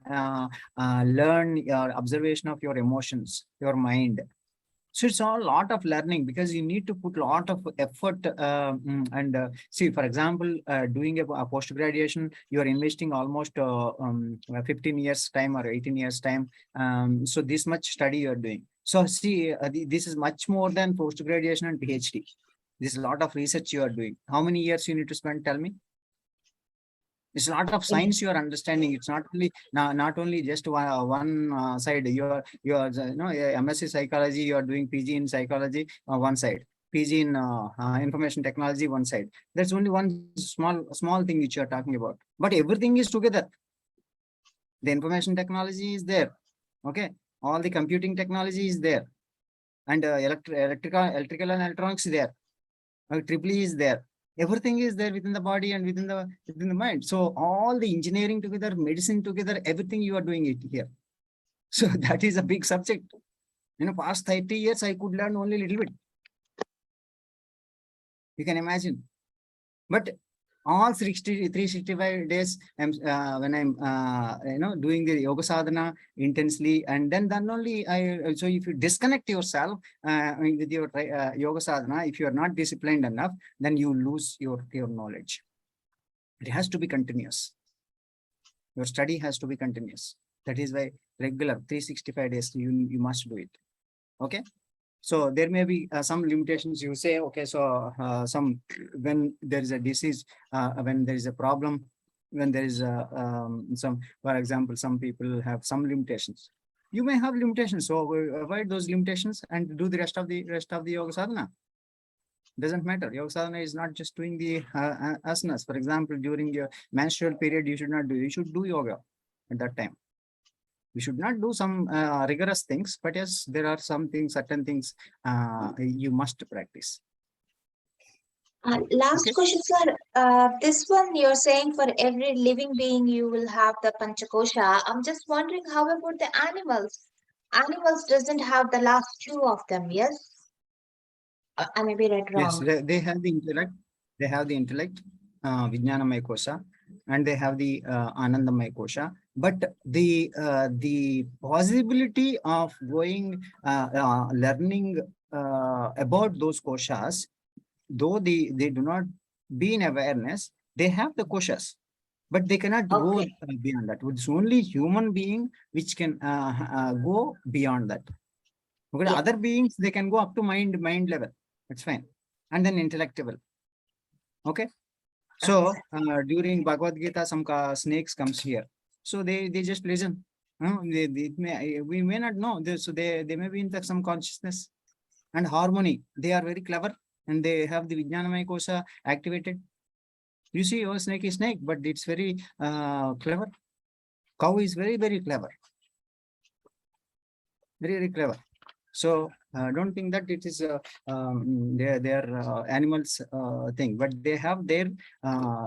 learn your observation of your emotions, your mind. So it's all a lot of learning because you need to put a lot of effort. And see, for example, doing a post graduation, you are investing almost 15 years time or 18 years time. So this much study you are doing. So see, this is much more than post graduation and PhD. This is a lot of research you are doing. How many years you need to spend? Tell me. It's a lot of science you are understanding. It's not only just one side. You are MSc psychology. You are doing PG in psychology one side. PG in information technology one side. That's only one small thing which you are talking about. But everything is together. The information technology is there. Okay, all the computing technology is there, and electrical and electronics is there. Triple E is there. Everything is there within the body and within the mind. So all the engineering together, medicine together, everything you are doing it here. So that is a big subject. Past 30 years, I could learn only a little bit. You can imagine. But all 365 days, when I'm doing the yoga sadhana intensely, and then only so if you disconnect yourself with your yoga sadhana, if you are not disciplined enough, then you lose your knowledge. It has to be continuous. Your study has to be continuous. That is why regular 365 days you must do it. Okay. So there may be some limitations. You say, okay, so when there is a disease, when there is a problem, when there is for example, some people have some limitations. You may have limitations, so avoid those limitations and do the rest of the yoga sadhana. Doesn't matter. Yoga sadhana is not just doing the asanas. For example, during your menstrual period, you should not do. You should do yoga at that time. We should not do some rigorous things, but yes, there are some things, certain things you must practice. Last question, sir. This one you're saying for every living being you will have the Panchakosha. I'm just wondering how about the animals? Animals doesn't have the last two of them, yes? I may be read Yes, wrong. they have the intellect. They have the intellect, Vijnanamaya Kosha, and they have the Anandamaya Kosha. But the possibility of going learning about those koshas, though they do not be in awareness, they have the koshas, but they cannot go Okay. beyond that. It's only human being which can go beyond that. Because Yeah. other beings, they can go up to mind level. It's fine. And then intellect level. Okay. So during Bhagavad Gita, some snakes comes here. So they just listen. We may not know. So they may be in some consciousness and harmony. They are very clever and they have the Vijnanamaya Kosha activated. You see, oh, snake is snake, but it's very clever. Cow is very, very clever. Very, very clever. So don't think that it is their animals thing, but they have their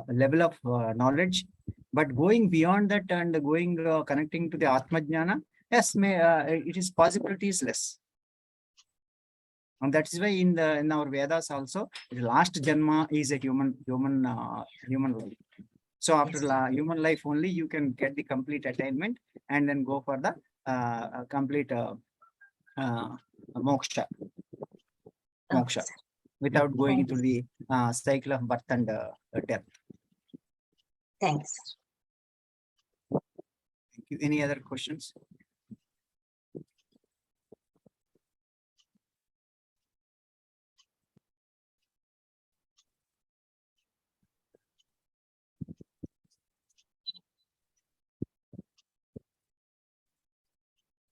level of knowledge. But going beyond that and going connecting to the Atma Jnana, yes, it is possibility is less. And that is why in our Vedas also, the last Janma is a human life. So after human life only, you can get the complete attainment and then go for the complete moksha, Okay. without going Thank into you. the cycle of birth and death. Thanks. Thank you. Any other questions?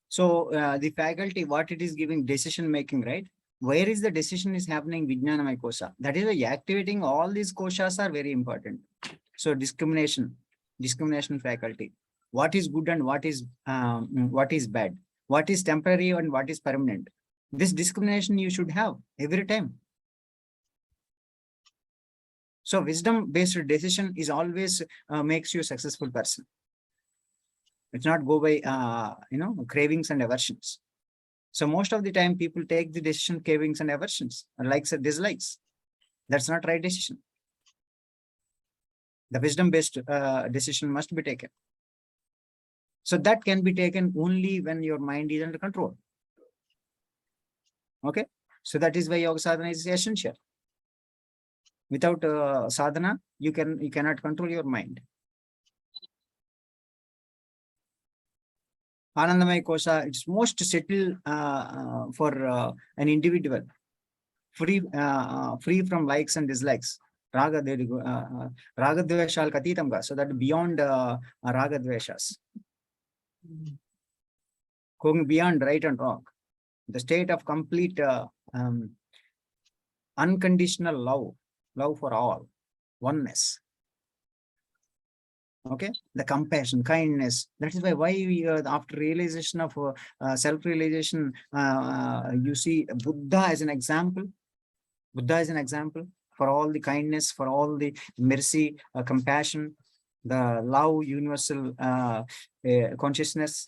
So the faculty, what it is giving decision making, right? Where is the decision is happening? Vijnanamaya Kosha. That is why activating all these koshas are very important. So discrimination faculty. What is good and what is bad? What is temporary and what is permanent? This discrimination you should have every time. So wisdom-based decision is always makes you a successful person. It's not go by cravings and aversions. So most of the time people take the decision cravings and aversions, likes and dislikes. That's not right decision. The wisdom-based decision must be taken. So that can be taken only when your mind is under control. Okay. So that is why yoga sadhana is essential. Without sadhana, you cannot control your mind. Anandamaya Kosha, it's most settled for an individual, free from likes and dislikes. Raga Dveshal Katitamga, so that beyond Raga Dveshas. Going beyond right and wrong. The state of complete unconditional love for all, oneness. Okay, the compassion, kindness. That is why we after realization of self-realization, you see Buddha as an example. for all the kindness, for all the mercy, compassion, the love, universal consciousness.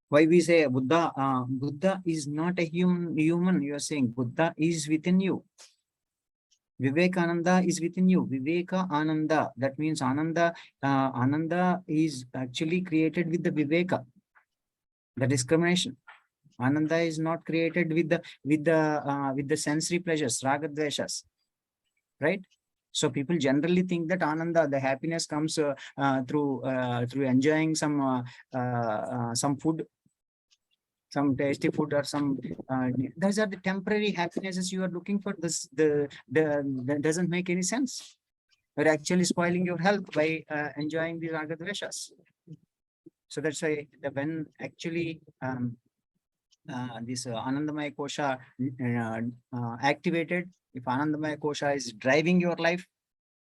Why we say Buddha? Buddha is not a human. You are saying Buddha is within you. Vivekananda is within you. Viveka Ananda. That means Ananda. Ananda is actually created with the Viveka, the discrimination. Ananda is not created with the sensory pleasures, raga dveshas, right? So people generally think that Ananda, the happiness, comes through enjoying some food, some tasty food, or some those are the temporary happinesses you are looking for. This that doesn't make any sense. You're actually spoiling your health by enjoying these raga dveshas. So that's why when actually this Anandamaya Kosha activated, if Anandamaya Kosha is driving your life,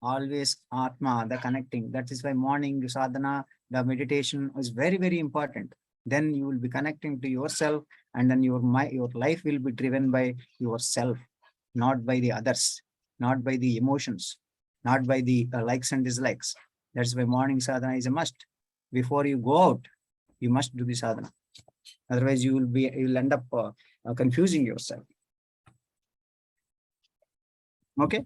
always Atma, the connecting. That is why morning sadhana, the meditation is very, very important. Then you will be connecting to yourself, and then your life will be driven by yourself, not by the others, not by the emotions, not by the likes and dislikes. That's why morning sadhana is a must. Before you go out, you must do the sadhana. Otherwise, you will end up confusing yourself. Okay.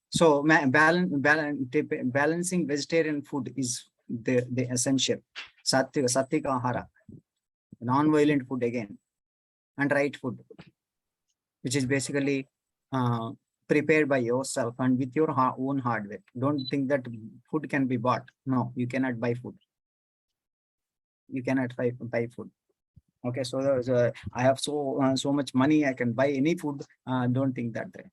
So balancing vegetarian food is the essential. Sattvic ahara, non-violent food again, and right food, which is basically prepared by yourself and with your own hardware. Don't think that food can be bought. No, you cannot buy food. You cannot buy food. Okay, so I have so much money, I can buy any food. Don't think that way.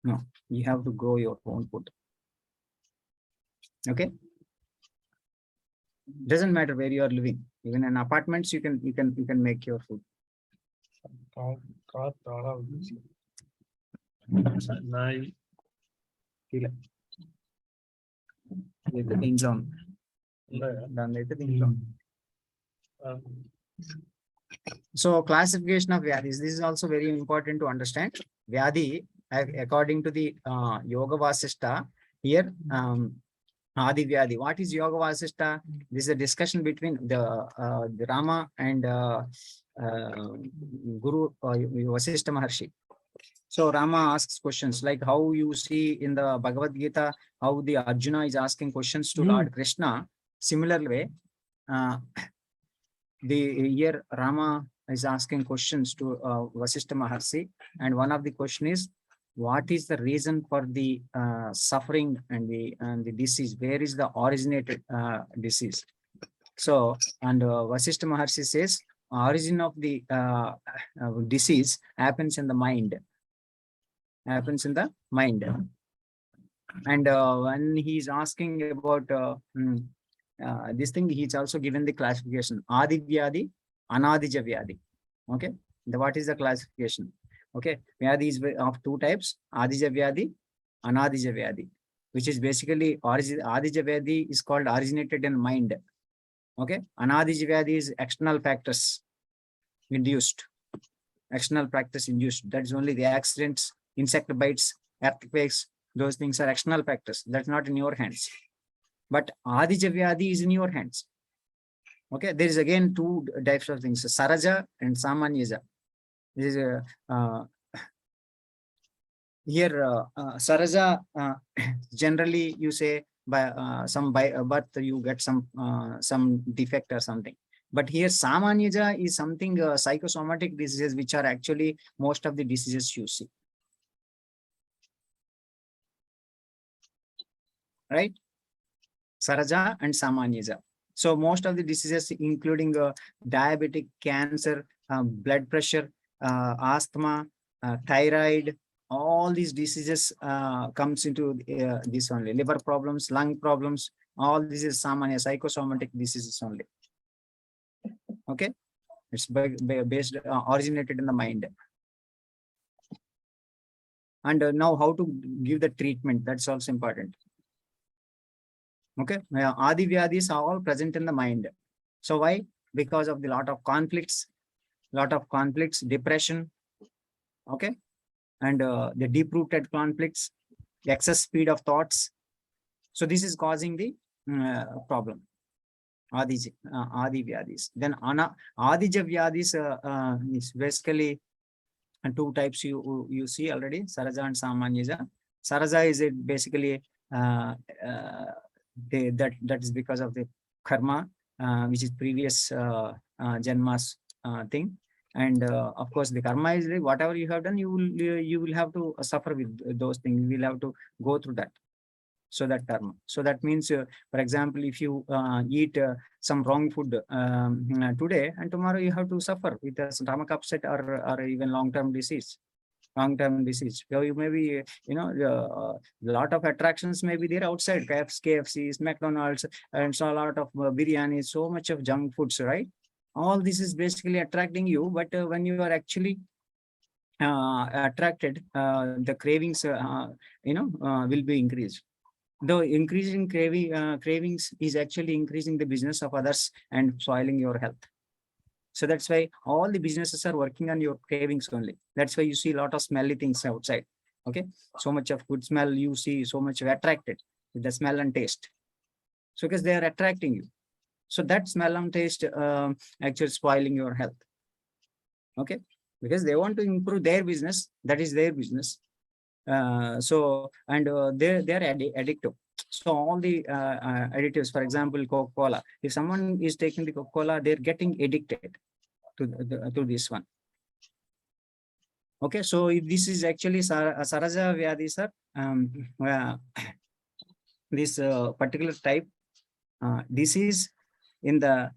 No, you have to grow your own food. Okay. Doesn't matter where you are living. Even in apartments, you can make your food. So classification of Vyadhis, this is also very important to understand. Vyadhi, according to the Yoga Vasishta, here Adi Vyadhi. What is Yoga Vasishta? This is a discussion between the Rama and Guru Vasishta Maharshi. So Rama asks questions like how you see in the Bhagavad Gita, how the Arjuna is asking questions to Lord Krishna. Similar way, here Rama is asking questions to Vasishta Maharshi, and one of the question is, what is the reason for the suffering and the disease? Where is the originated disease? So, and Vasishta Maharshi says, origin of the disease happens in the mind. Happens in the mind. And when he is asking about this thing, he's also given the classification: Adi Vyadhi, Anadija Vyadhi. Okay, what is the classification? Okay, Vyadhi is of two types: Adija Vyadhi, Anadija Vyadhi, which is basically Adija Vyadhi is called originated in mind. Okay, Anadija Vyadhi is external factors induced. External factors induced. That is only the accidents, insect bites, earthquakes. Those things are external factors. That's not in your hands. But Adija Vyadhi is in your hands. Okay, there is again two types of things: cerHZ and samanyaja. This is here cerHZ. Generally, you say by birth you get some defect or something. But here samanyaja is something psychosomatic diseases, which are actually most of the diseases you see. Right? cerHZ and samanyaja. So most of the diseases, including diabetic, cancer, blood pressure, asthma, thyroid, all these diseases comes into this only. Liver problems, lung problems, all this is samanya, psychosomatic diseases only. Okay, it's based originated in the mind. And now how to give the treatment, that's also important. Okay, Adi Vyadhis are all present in the mind. So why? Because of the lot of conflicts, depression, Okay. And the deep-rooted conflicts, excess speed of thoughts. So this is causing the problem. Adi Vyadis. Then Adija Vyadis is basically two types you see already, cerHZ and samanyaja. cerHZ is it basically that is because of the karma, which is previous janmas thing. And of course, the karma is whatever you have done, you will have to suffer with those things. You will have to go through that. So that karma. So that means, for example, if you eat some wrong food today, and tomorrow you have to suffer with a stomach upset or even long-term disease. So you may be, a lot of attractions may be there outside, KFCs, McDonald's, and so a lot of biryani, so much of junk foods, right? All this is basically attracting you, but when you are actually attracted, the cravings, will be increased. The increasing cravings is actually increasing the business of others and spoiling your health. So that's why all the businesses are working on your cravings only. That's why you see a lot of smelly things outside. Okay. So much of good smell you see, so much attracted with the smell and taste. So because they are attracting you. So that smell and taste actually spoiling your health. Okay. Because they want to improve their business. That is their business. They're addictive. So all the additives, for example, Coca-Cola, if someone is taking the Coca-Cola, they're getting addicted to this one. Okay, so if this is actually cerHZ Vyadi, sir, this particular type disease in the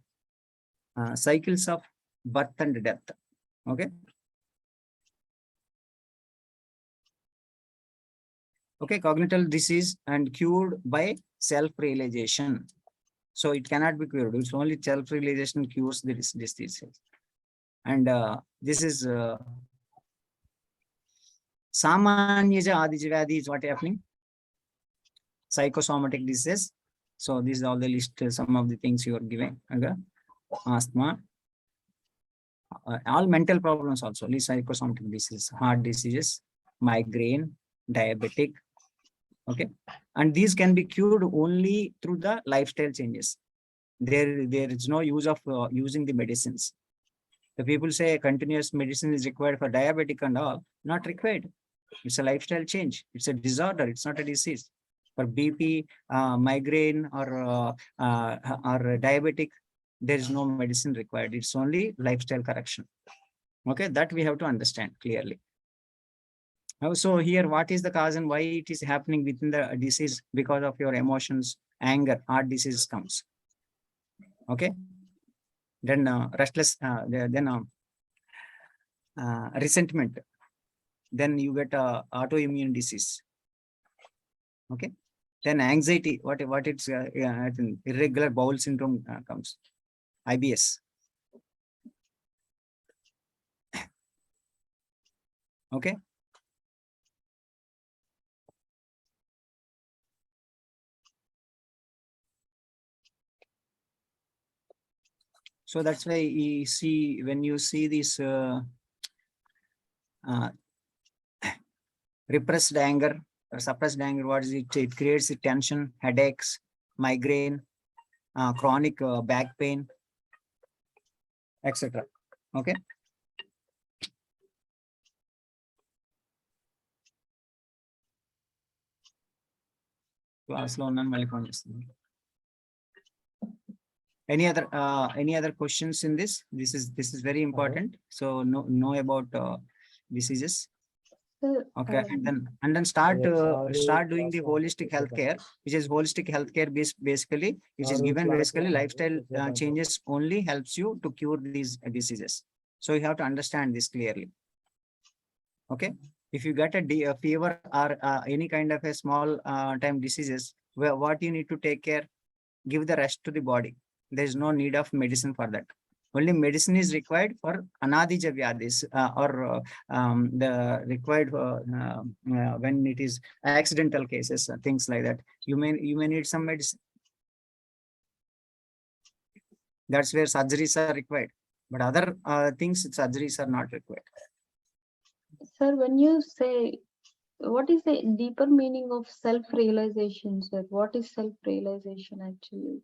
cycles of birth and death. Okay. Okay, cognitive disease and cured by self-realization. So it cannot be cured. It's only self-realization cures this disease. And this is samanyaja adija vyadi is what happening. Psychosomatic diseases. So these are all the list, some of the things you are giving. Okay? Asthma. All mental problems also. Psychosomatic diseases, heart diseases, migraine, diabetic. Okay, and these can be cured only through the lifestyle changes. There is no use of using the medicines. The people say continuous medicine is required for diabetic and all. Not required. It's a lifestyle change. It's a disorder. It's not a disease. For BP, migraine, or diabetic, there is no medicine required. It's only lifestyle correction. Okay, that we have to understand clearly. So here, what is the cause and why it is happening within the disease? Because of your emotions, anger, heart disease comes. Okay. Then restless, then resentment. Then you get autoimmune disease. Okay. Then anxiety. What it's irregular bowel syndrome comes. IBS. Okay. So that's why you see, when you see this repressed anger or suppressed anger, what is it? It creates tension, headaches, migraine, chronic back pain, etc. Okay. Class lo unnanu malli phone chestunna. Any other questions in this? This is very important. So know about diseases. Okay, and then start doing the holistic healthcare, which is holistic healthcare basically, which is given basically lifestyle changes only helps you to cure these diseases. So you have to understand this clearly. Okay, if you get a fever or any kind of a small time diseases, what you need to take care, give the rest to the body. There is no need of medicine for that. Only medicine is required for anadija vyadis or the required when it is accidental cases, things like that. You may need some medicine. That's where surgeries are required. But other things, surgeries are not required. Sir, when you say, what is the deeper meaning of self-realization, sir? What is self-realization actually?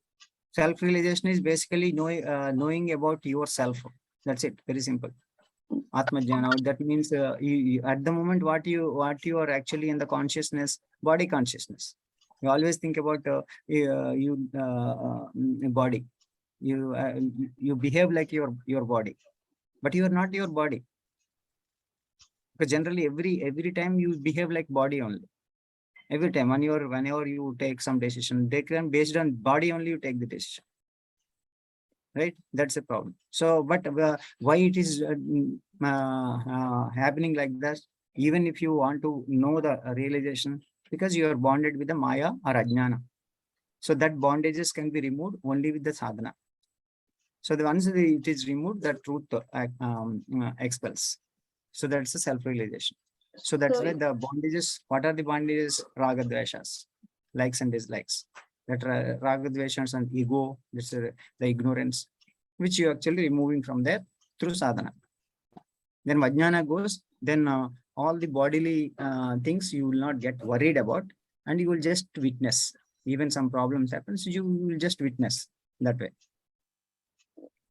Self-realization is basically knowing about yourself. That's it. Very simple. Atma Jnana. That means at the moment what you are actually in the consciousness, body consciousness. You always think about body. You behave like your body, but you are not your body. Because generally every time you behave like body only. Every time whenever you take some decision, they can based on body only you take the decision. Right? That's a problem. So, but why it is happening like that? Even if you want to know the realization, because you are bonded with the Maya or Ajnana. So that bondages can be removed only with the sadhana. So once it is removed, the truth expels. So that's the self-realization. So that's why the bondages, what are the bondages? Raga dveshas, likes and dislikes. That raga dveshas and ego, that's the ignorance, which you actually removing from there through sadhana. Then Vajnana goes, then all the bodily things you will not get worried about, and you will just witness. Even some problems happens, you will just witness that way.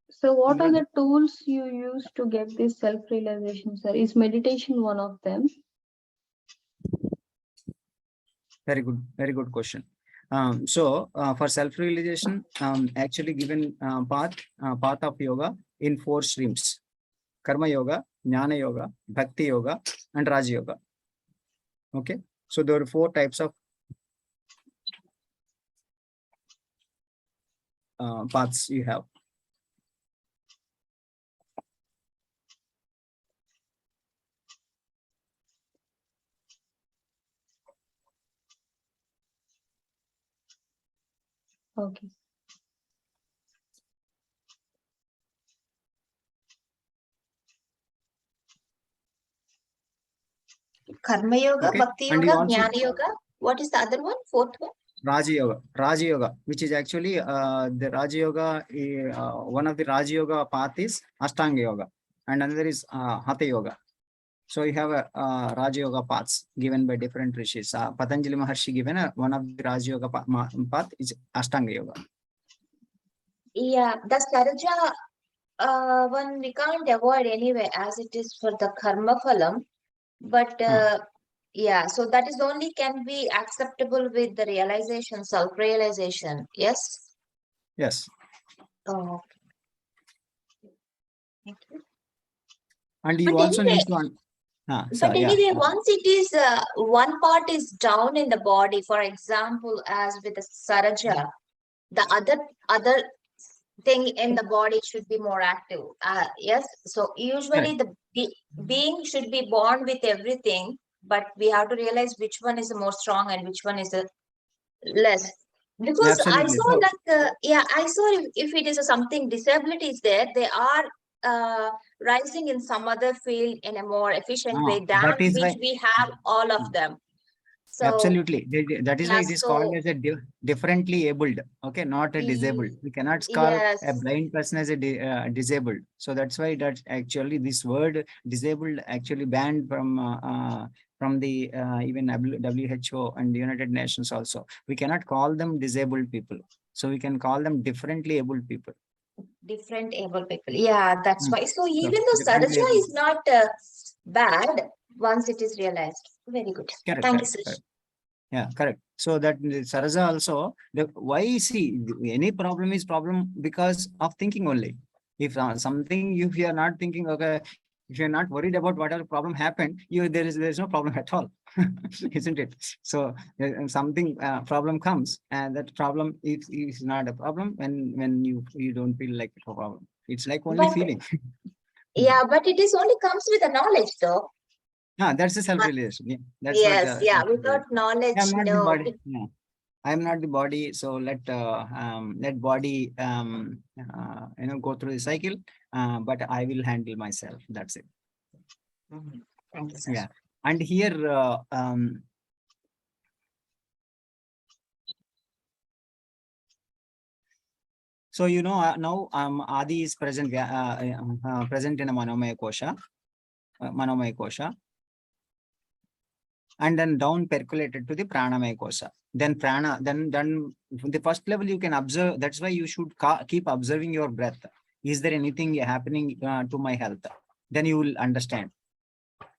So what are the tools you use to get this self-realization, sir? Is meditation one of them? Very good question. So for self-realization, actually given path of yoga in 4 streams: Karma Yoga, Jnana Yoga, Bhakti Yoga, and Raja Yoga. Okay, so there are 4 types of paths you have. Okay. Karma Yoga, Okay. Bhakti And Yoga, also Jnana Yoga. What is the other one? Fourth one? Raja Yoga, which is actually the Raja Yoga. One of the Raja Yoga path is Ashtanga Yoga, and another is Hatha Yoga. So you have a Raja Yoga paths given by different rishis. Patanjali Maharshi given one of the Raja Yoga path is Ashtanga Yoga. Yeah, the cerHZ one we can't avoid anyway, as it is for the karma phalam. But yeah, so that is only can be acceptable with the realization, self-realization. Yes. Yes. Oh, thank you. And you But also anyway, need to. but anyway, once it is one part is down in the body, for example, as with the cerHZ, the other thing in the body should be more active. Yes. So usually the being should be born with everything, but we have to realize which one is the more strong and which one is the less. Because I Absolutely. saw So, like I saw if it is something disability is there, they are rising in some other field in a more efficient way than that is which why. we have all of them. So Absolutely. That is why yeah, it is called so as a differently abled. Okay, not a disabled. We cannot call a yes. blind person as a disabled. So that's why that actually this word disabled actually banned from the even WHO and the United Nations also. We cannot call them disabled people. So we can call them differently abled people. Different able people. Yeah, that's why. So even though Differently cerHZ abled. is not bad once it is realized. Very good. Thank you, Sush. Yeah, correct. So that cerHZ also, why see any problem is problem because of thinking only. If something, if you are not thinking, okay, if you're not worried about whatever problem happened, there is no problem at all, isn't it? So something problem comes, and that problem is not a problem when you don't feel like it's a problem. It's like only But feeling. yeah, but it is only comes with the knowledge though. That's the self-realization. Yeah, that's what Yes, yeah. Without yeah, I'm knowledge, not the no. body. Yeah. I'm not the body, so let body go through the cycle, but I will handle myself. That's it. Thank you, Sush. Yeah, and here so now Adi is present present in a Manomaya Kosha. and then down percolated to the pranamaya kosha. Then then the first level you can observe. That's why you should keep observing your breath. Is there anything happening to my health? Then you will understand.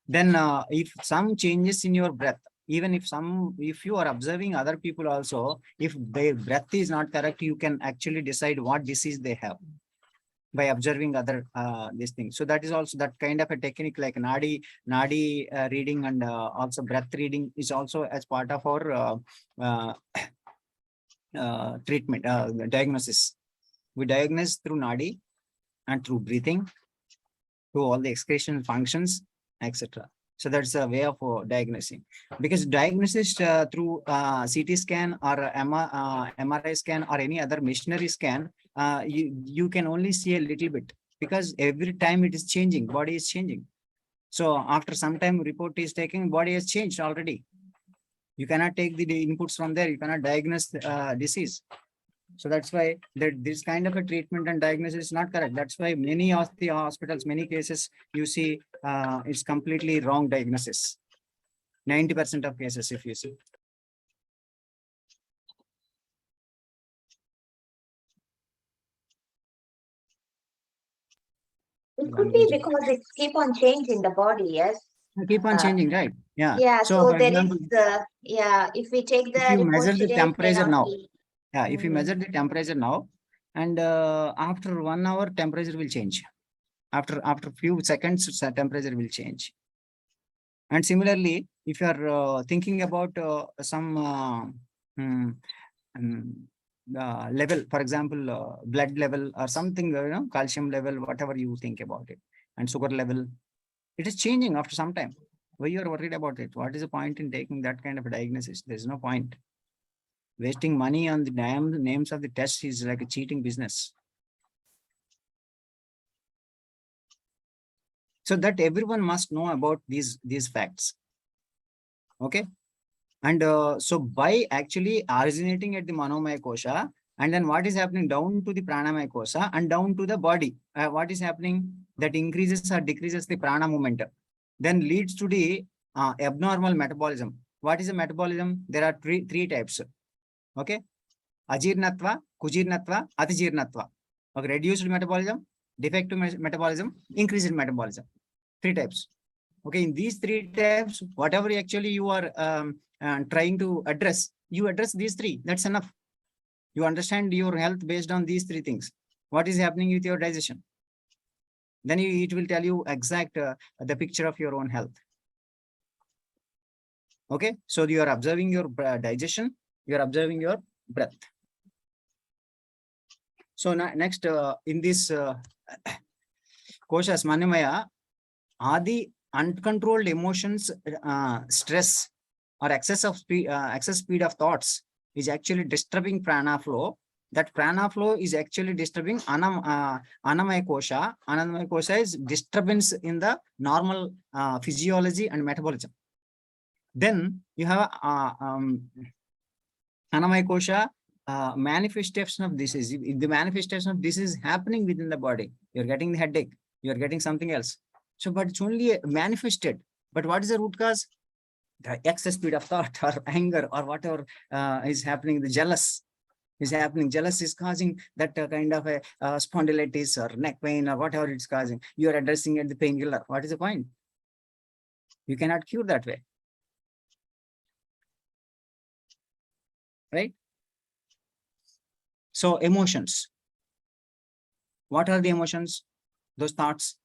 Then if some changes in your breath, even if you are observing other people also, if their breath is not correct, you can actually decide what disease they have by observing other these things. So that is also that kind of a technique, like nadi reading, and also breath reading is also as part of our treatment diagnosis. We diagnose through nadi and through breathing, through all the excretion functions, etc. So that's a way of diagnosing. Because diagnosis through CT scan or MRI scan or any other machinery scan, you can only see a little bit, because every time it is changing, body is changing. So after some time report is taken, body has changed already. You cannot take the inputs from there. You cannot diagnose disease. So that's why this kind of a treatment and diagnosis is not correct. That's why many of the hospitals, many cases, you see it's completely wrong diagnosis. 90% of cases, if you see. It could be because it keep on changing the body, yes. Keep on changing, right? Yeah. Yeah. So for there example, is yeah. If we take if the you reports measure the today, it may temperature not now, be. yeah, if you measure the temperature now, and after 1 hour, temperature will change. After few seconds, temperature will change. And similarly, if you are thinking about some level, for example, blood level or something, calcium level, whatever you think about it, and sugar level, it is changing after some time. Why you are worried about it? What is the point in taking that kind of a diagnosis? There's no point. Wasting money on the names of the tests is like a cheating business. So that everyone must know about these facts. Okay. And so by actually originating at the manomaya kosha, and then what is happening down to the pranamaya kosha and down to the body, what is happening? That increases or decreases the prana movement, then leads to the abnormal metabolism. What is the metabolism? There are three types. Okay. Ajirnatva, kujirnatva, atijirnatva. Okay. Reduced metabolism, defective metabolism, increased metabolism. 3 types. Okay. In these 3 types, whatever actually you are trying to address, you address these 3. That's enough. You understand your health based on these 3 things. What is happening with your digestion? Then it will tell you exact the picture of your own health. Okay. So you are observing your digestion. You are observing your breath. So next in this koshas manamaya, are the uncontrolled emotions, stress, or excess speed of thoughts is actually disturbing prana flow. That prana flow is actually disturbing anamaya kosha. Anamaya kosha is disturbance in the normal physiology and metabolism. Then you have anamaya kosha manifestation of disease. If the manifestation of disease is happening within the body, you're getting the headache, you're getting something else. So, but it's only manifested. But what is the root cause? The excess speed of thought or anger or whatever is happening. The jealous is happening. Jealous is causing that kind of a spondylitis or neck pain or whatever it's causing. You are addressing at the painkiller. What is the point? You cannot cure that way. Right? So emotions. What are the emotions? Those thoughts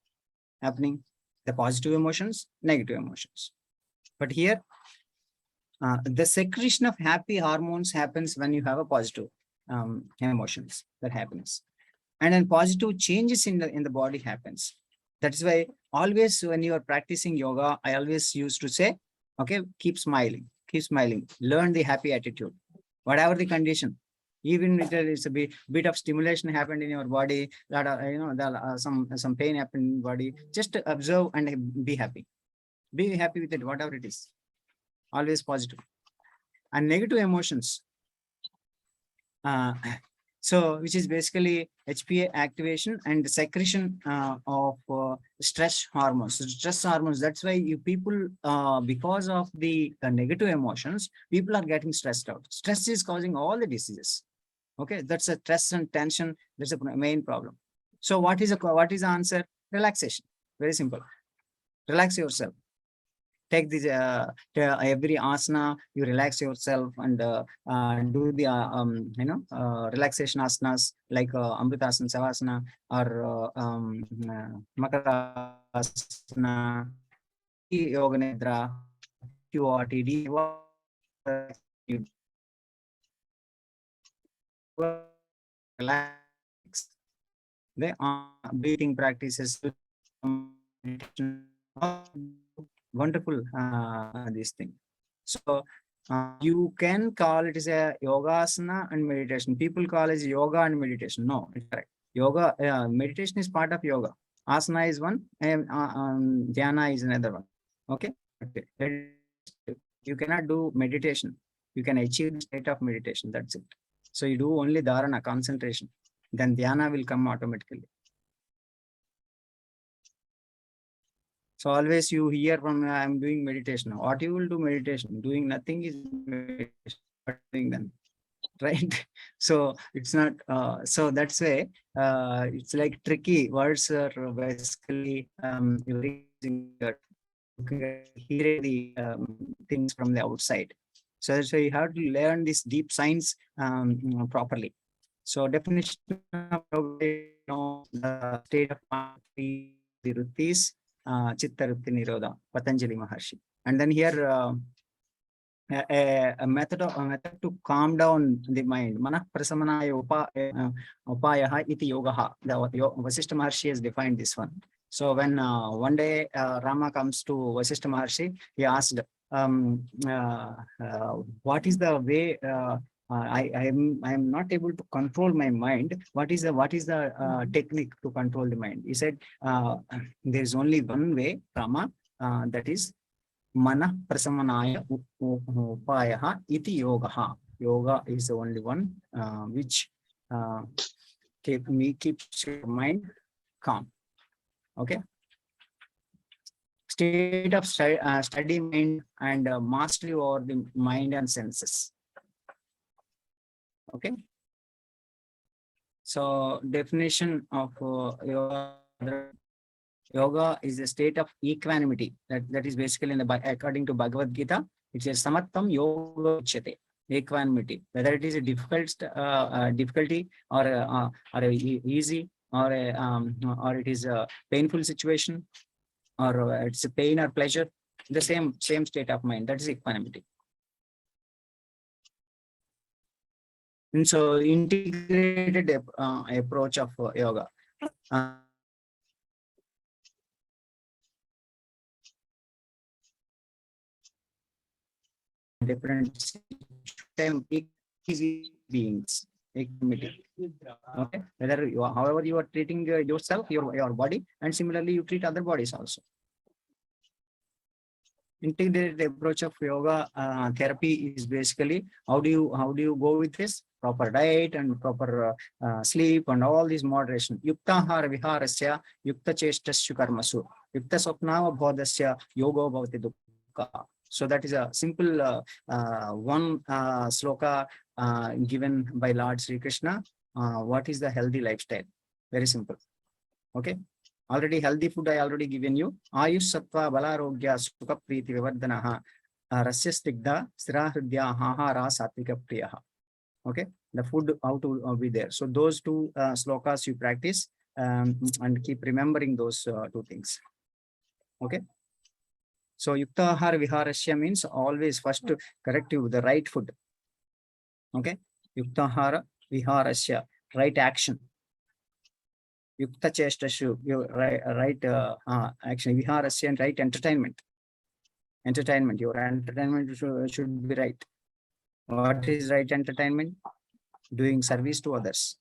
happening. The positive emotions, negative emotions. But here, the secretion of happy hormones happens when you have a positive emotions, that happens. And then positive changes in the body happens. That is why always when you are practicing yoga, I always used to say, okay, keep smiling, learn the happy attitude, whatever the condition. Even if there is a bit of stimulation happened in your body, that some pain happened in your body, just observe and be happy. Be happy with it, whatever it is. Always positive. And negative emotions. So, which is basically HPA activation and secretion of stress hormones. So stress hormones. That's why you people, because of the negative emotions, people are getting stressed out. Stress is causing all the diseases. Okay, that's a stress and tension. That's a main problem. So, what is the answer? Relaxation. Very simple. Relax yourself. Take this every asana, you relax yourself and do the relaxation asanas like amritasana, savasana, or makarasana, yoga nidra, QRTD, you relax. The breathing practices, wonderful this thing. So you can call it as a yogasana and meditation. People call it yoga and meditation. No, it's correct. Yoga, meditation is part of yoga. Asana is one, and dhyana is another one. Okay. Okay. You cannot do meditation. You can achieve the state of meditation. That's it. So you do only dharana, concentration. Then dhyana will come automatically. So always you hear from I'm doing meditation. What you will do meditation? Doing nothing is meditation. What doing then? Right? So it's not. So that's why it's like tricky. Words are basically hearing the things from the outside. So that's why you have to learn this deep science properly. So definition of yoga, the state of mind, the vrittis, chitta vritti nirodha, Patanjali Maharshi. And then here a method to calm down the mind. Manah prasamanaya upayaha iti yogaha. The Vasishtha Maharshi has defined this one. So when one day Rama comes to Vasishtha Maharshi, he asked, what is the way I am not able to control my mind. What is the technique to control the mind? He said, there is only one way, Rama, that is Manah prasamanaya upayaha iti yogaha. Yoga is the only one which keeps your mind calm. Okay. State of study mind and mastery over the mind and senses. Okay. So definition of yoga. Yoga is a state of equanimity. That is basically according to Bhagavad Gita, it is samattam yoga uchyate. Equanimity. Whether it is a difficulty or easy or it is a painful situation or it's a pain or pleasure, the same state of mind. That is equanimity. And so integrated approach of yoga. Different beings. Okay, whether you are, however you are treating yourself, your body, and similarly you treat other bodies also. Integrated approach of yoga therapy is basically how do you go with this proper diet and proper sleep and all this moderation. Yukta hara viharasya yukta chestasya karmasu yukta swapnava bodhasya yogo bhavati dukkha. So that is a simple one sloka given by Lord Sri Krishna. What is the healthy lifestyle? Very simple. Okay. Already healthy food I already given you. Ayush sattva balarogya sukha priti vivardhanaha rasya stigdha sthirahridya hahara satvika priyaha. Okay. The food how to be there. So those two slokas you practice and keep remembering those two things. Okay. So yukta ahara viharasya means always first to correct you the right food. Okay. Yukta ahara viharasya, right action. Yukta chestashu, right action. Viharasya and right entertainment. Entertainment. Your entertainment should be right. What is right entertainment? Doing service to others.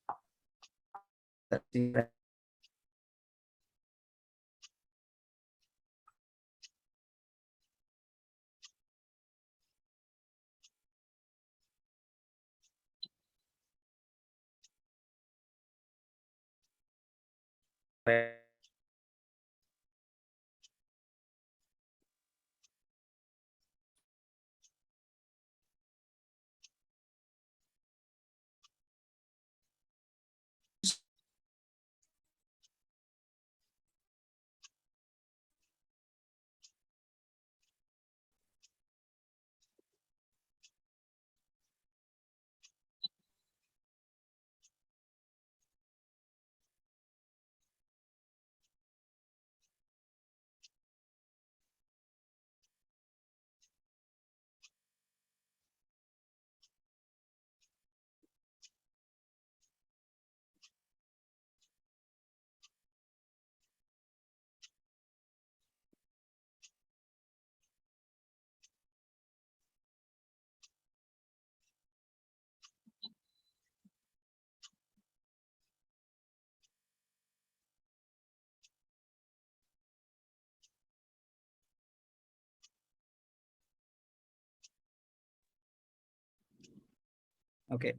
Okay.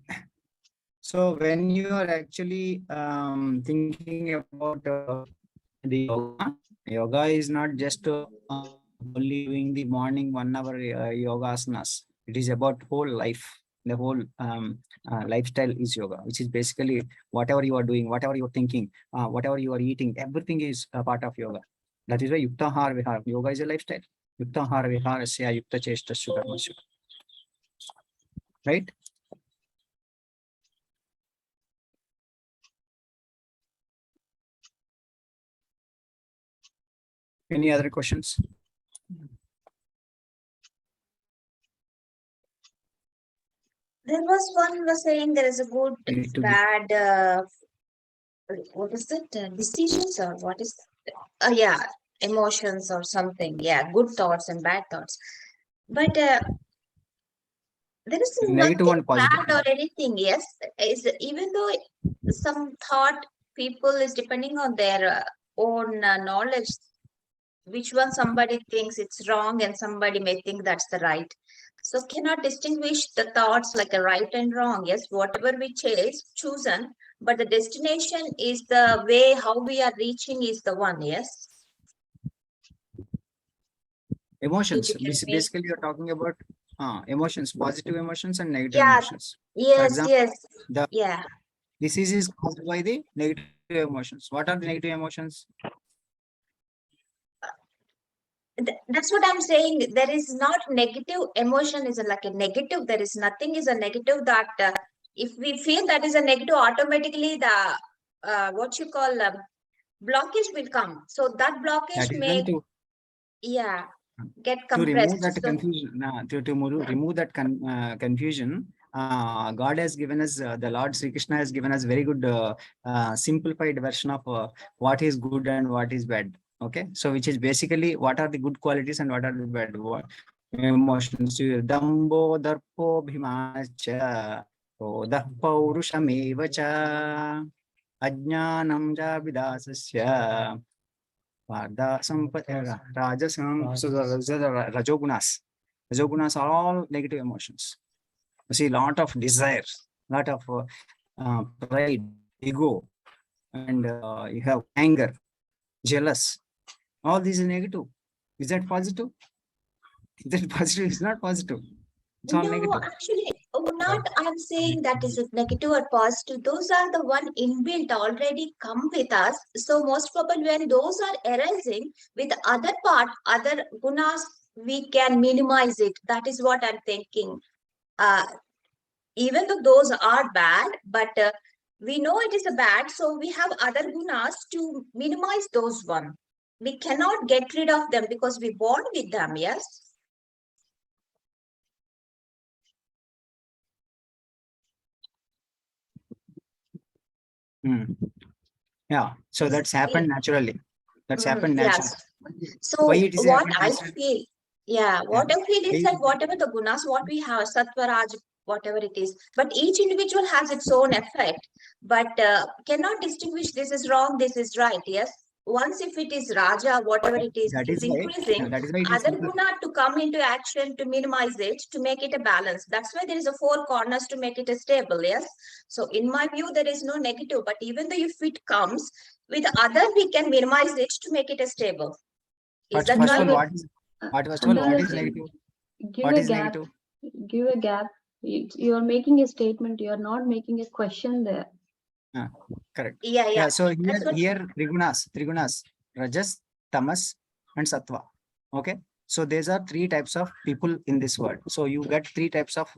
So when you are actually thinking about the yoga is not just only doing the morning 1 hour yoga asanas. It is about whole life. The whole lifestyle is yoga, which is basically whatever you are doing, whatever you are thinking, whatever you are eating, everything is a part of yoga. That is why Yukta Har Vihar. Yoga is a lifestyle. Yukta Har Viharasya Yukta Cheshtasya Dharmasya. Right? Any other questions? There was one was saying there is a good, bad, what is it? Decisions or what is? Yeah, emotions or something. Yeah, good thoughts and bad thoughts. But there is Negative nothing and positive. bad or anything. Yes, is even though some thought people is depending on their own knowledge, which one somebody thinks it's wrong and somebody may think that's the right. So cannot distinguish the thoughts like a right and wrong. Yes, whatever we chosen, but the destination is the way how we are reaching is the one. Yes. Emotions. If you can make, Basically, you're talking about emotions, positive emotions and negative yeah, emotions. For yes, example, yes, the yeah. disease is caused by the negative emotions. What are the negative emotions? That's what I'm saying. There is not negative emotion is like a negative. There is nothing is a negative that if we feel that is a negative, automatically the what you call blockage will come. So that blockage That is may, when yeah, get to remove compressed. that So confusion, remove that confusion. God has given us, the Lord Sri Krishna has given us very good simplified version of what is good and what is bad. Okay, so which is basically what are the good qualities and what are the bad emotions. Dambo darpo bhimacha odah paurushameva cha ajnanam javidasasya rajogunas. Rajogunas are all negative emotions. You see, lot of desire, lot of pride, ego, and you have anger, jealous. All these are negative. Is that positive? Is that positive? It's not positive. It's all no, negative. actually, not I'm saying that is it negative or positive. Those are the one inbuilt already come with us. So most probably when those are arising with other part, other gunas, we can minimize it. That is what I'm thinking. Uh, Even though those are bad, but we know it is a bad, so we have other gunas to minimize those one. We cannot get rid of them because we born with them. Yes. Hmm. Yeah. So that's happened naturally. That's happened naturally. Yes. Why So it is what happened I naturally? feel, yeah, Yeah. what I feel is Why that whatever the gunas, what we have, sattva, raj, whatever it is, but each individual has its own effect, but cannot distinguish this is wrong, this is right. Yes. once if it is Raja, whatever it is increasing, that is why it is other simple. guna to come into action to minimize it, to make it a balance. That's why there is a 4 corners to make it a stable. Yes. So in my view, there is no negative, but even though if it comes with other, we can minimize it to make it a stable. Is But that first right? of all, first of all, what is negative? Give What a is gap. negative? Give a gap. You are making a statement. You are not making a question there. Correct. Yeah. Yeah. So That's what- here trigunas, rajas, tamas, and sattva. Okay. So these are 3 types of people in this world. So you get 3 types of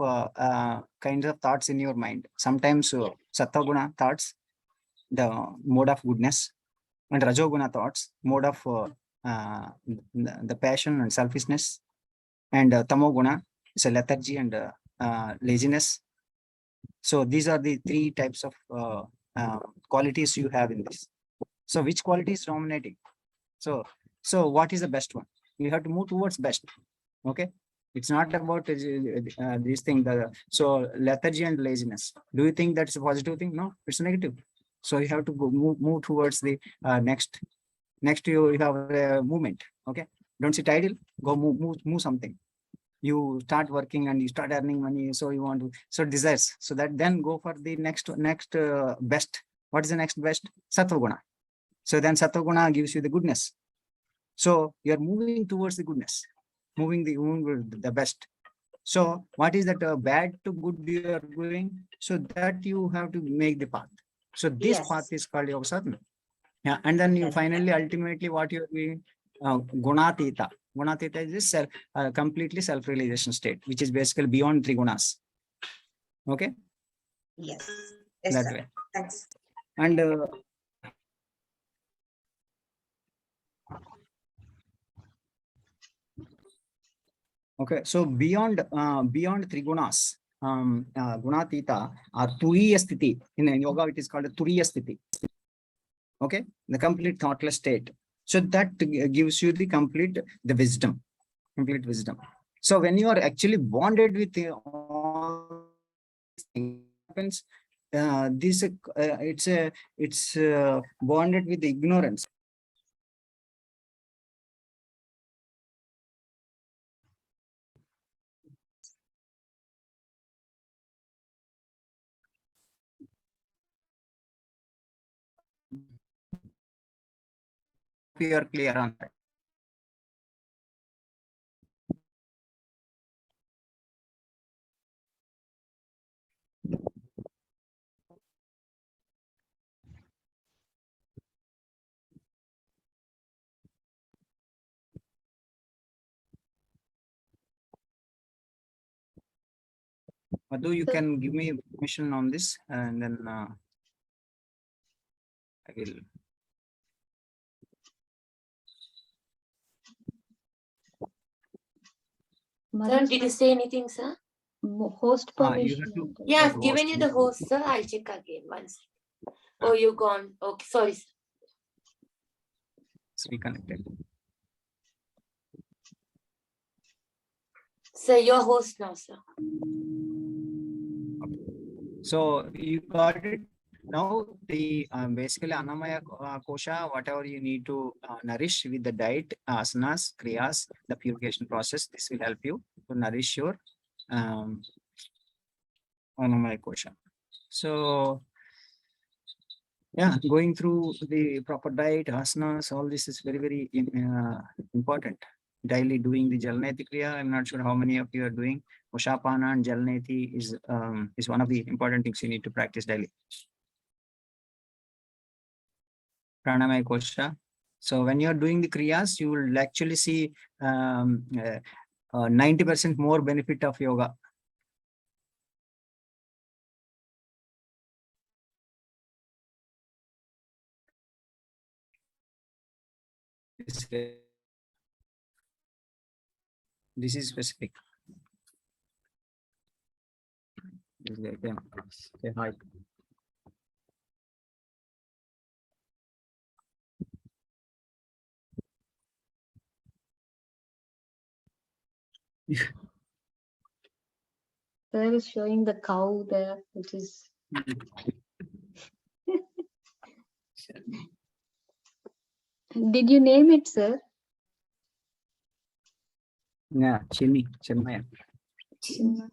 kinds of thoughts in your mind. Sometimes sattva guna thoughts, the mode of goodness, and rajoguna thoughts, mode of the passion and selfishness, and tamoguna is a lethargy and laziness. So these are the 3 types of qualities you have in this. So which quality is dominating? So what is the best one? You have to move towards best. Okay. It's not about this thing. So lethargy and laziness. Do you think that's a positive thing? No, it's negative. So you have to go move towards the next. Next, you have a movement. Okay. Don't sit idle. Go move something. You start working and you start earning money. So you want to, so desires. So that then go for the next best. What is the next best? Sattva guna. So then sattva guna gives you the goodness. So you're moving towards the goodness, moving the best. So what is that bad to good you are going? So that you have to make the path. So this Yes. path is called yoga sadhana. Yeah, and then you Yes. finally, ultimately, what you are doing, gunatita. Gunatita is this completely self-realization state, which is basically beyond 3 gunas. Okay, Yes. that Sir. way. Thanks. And okay, so beyond 3 gunas, gunatita or turiya sthiti. In yoga, it is called a turiya sthiti. Okay, the complete thoughtless state. So that gives you the complete wisdom. So when you are actually bonded with all things happens, this it's bonded with the ignorance. We are clear on that. Madhu, you can give me permission on this, and then I will. Sir, did you say anything, sir? Host You permission. have to. Yeah, I've host. given you the host, sir. I'll check again once. Oh, you're gone. Okay, sorry, sir. It's reconnected. Sir, your host now, sir. So you got it. Now the basically Annamaya kosha, whatever you need to nourish with the diet, asanas, kriyas, the purification process, this will help you to nourish your Annamaya kosha. So yeah, going through the proper diet, asanas, all this is very, very important. Daily doing the Jalneti Kriya. I'm not sure how many of you are doing. Ushapana and Jalneti is one of the important things you need to practice daily. Pranamaya Kosha. So when you're doing the Kriyas, you will actually see 90% more benefit of yoga. This is specific. Say hi. There is showing the cow there, which is Did you name it, sir? Yeah, Chinmaya. Chinna.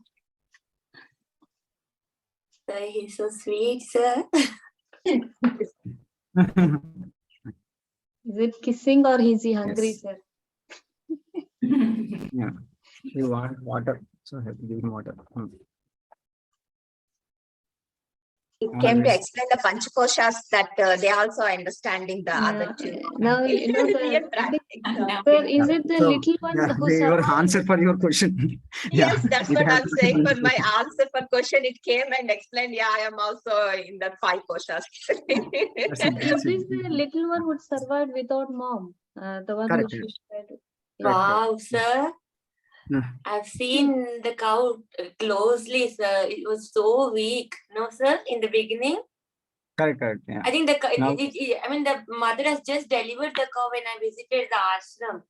Sir, he's so sweet, sir. Is it kissing or is he hungry, Yes. sir? Yeah. You want water, so have to give him water. It came to Always. explain the Panchakoshas that they also are understanding the other two. Now, you know, Real the, practical. sir, is it the So, little one yeah, who your survived? answer for your question. Yeah, Yes, that's it what has I'm to be saying. For answered. my answer for question, it came and explained, yeah, I am also in the 5 koshas. That's it, Is that's this it. the little one who survived without mom? The one Correct. who she said. Correct. Wow, sir. Yeah. I've seen the cow closely, sir. It was so weak. No, sir, in the beginning. Correct. Yeah. I think Now- I mean, the mother has just delivered the cow when I visited the ashram.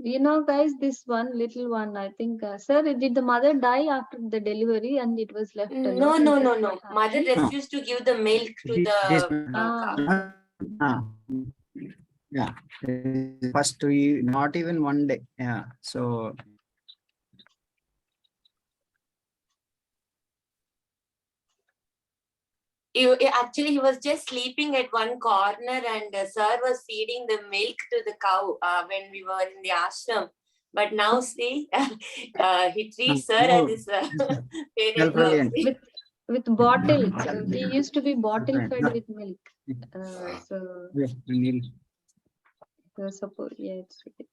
You know, guys, this one little one, I think, sir, did the mother die after the delivery and it was left alone? No. Is that what Mother happened? refused to give the milk to It the is- cow. Yeah. First, not even one day. Yeah. So, Actually, he was just sleeping at one corner, and sir was feeding the milk to the cow when we were in the ashram. But now, see, he treats sir as his parent. self-reliant. With bottle. He used to be bottle Right. fed Yeah. with milk. So, Yeah, Neil. suppose, yeah, it's okay.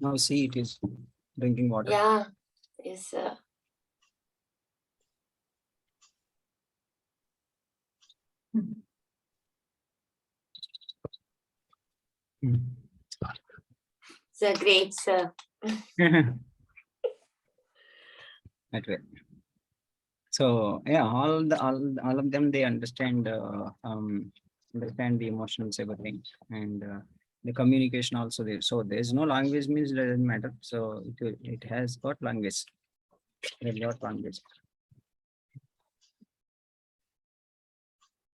Now see, it is drinking water. Yeah, yes, sir. Sir, great, sir. That way. So yeah, all of them, they understand understand the emotions, everything, and the communication also there. So there's no language means it doesn't matter. So it has got language. It has got language.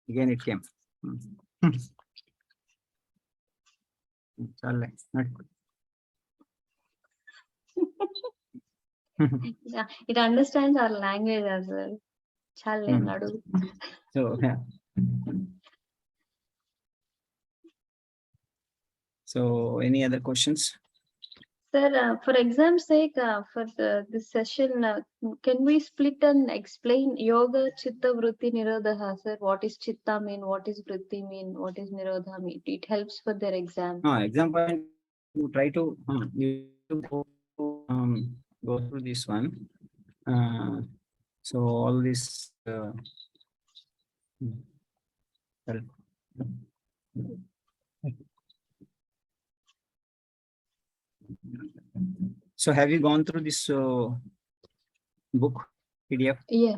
Again, it came. It's all right. Not good. Yeah, it understands our language as well. Challe nadu. So yeah. So any other questions? Sir, for exam's sake, for this session, can we split and explain yoga, chitta, vritti, nirodha, sir? What is chitta mean? What is vritti mean? What is nirodha mean? It helps for their exam. Exam point, you try to go through this one. So all this help. So have you gone through this book PDF? Yeah.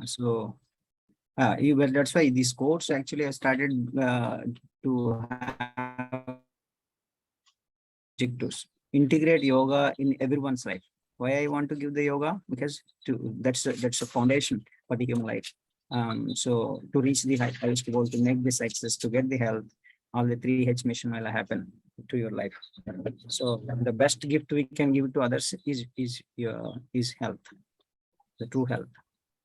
So that's why this course actually has started to have objectives. Integrate yoga in everyone's life. Why I want to give the yoga? Because that's a foundation for the human life. So to reach the highest goal, to make this success, to get the health, all the 3H mission will happen to your life. So the best gift we can give to others is health, the true health,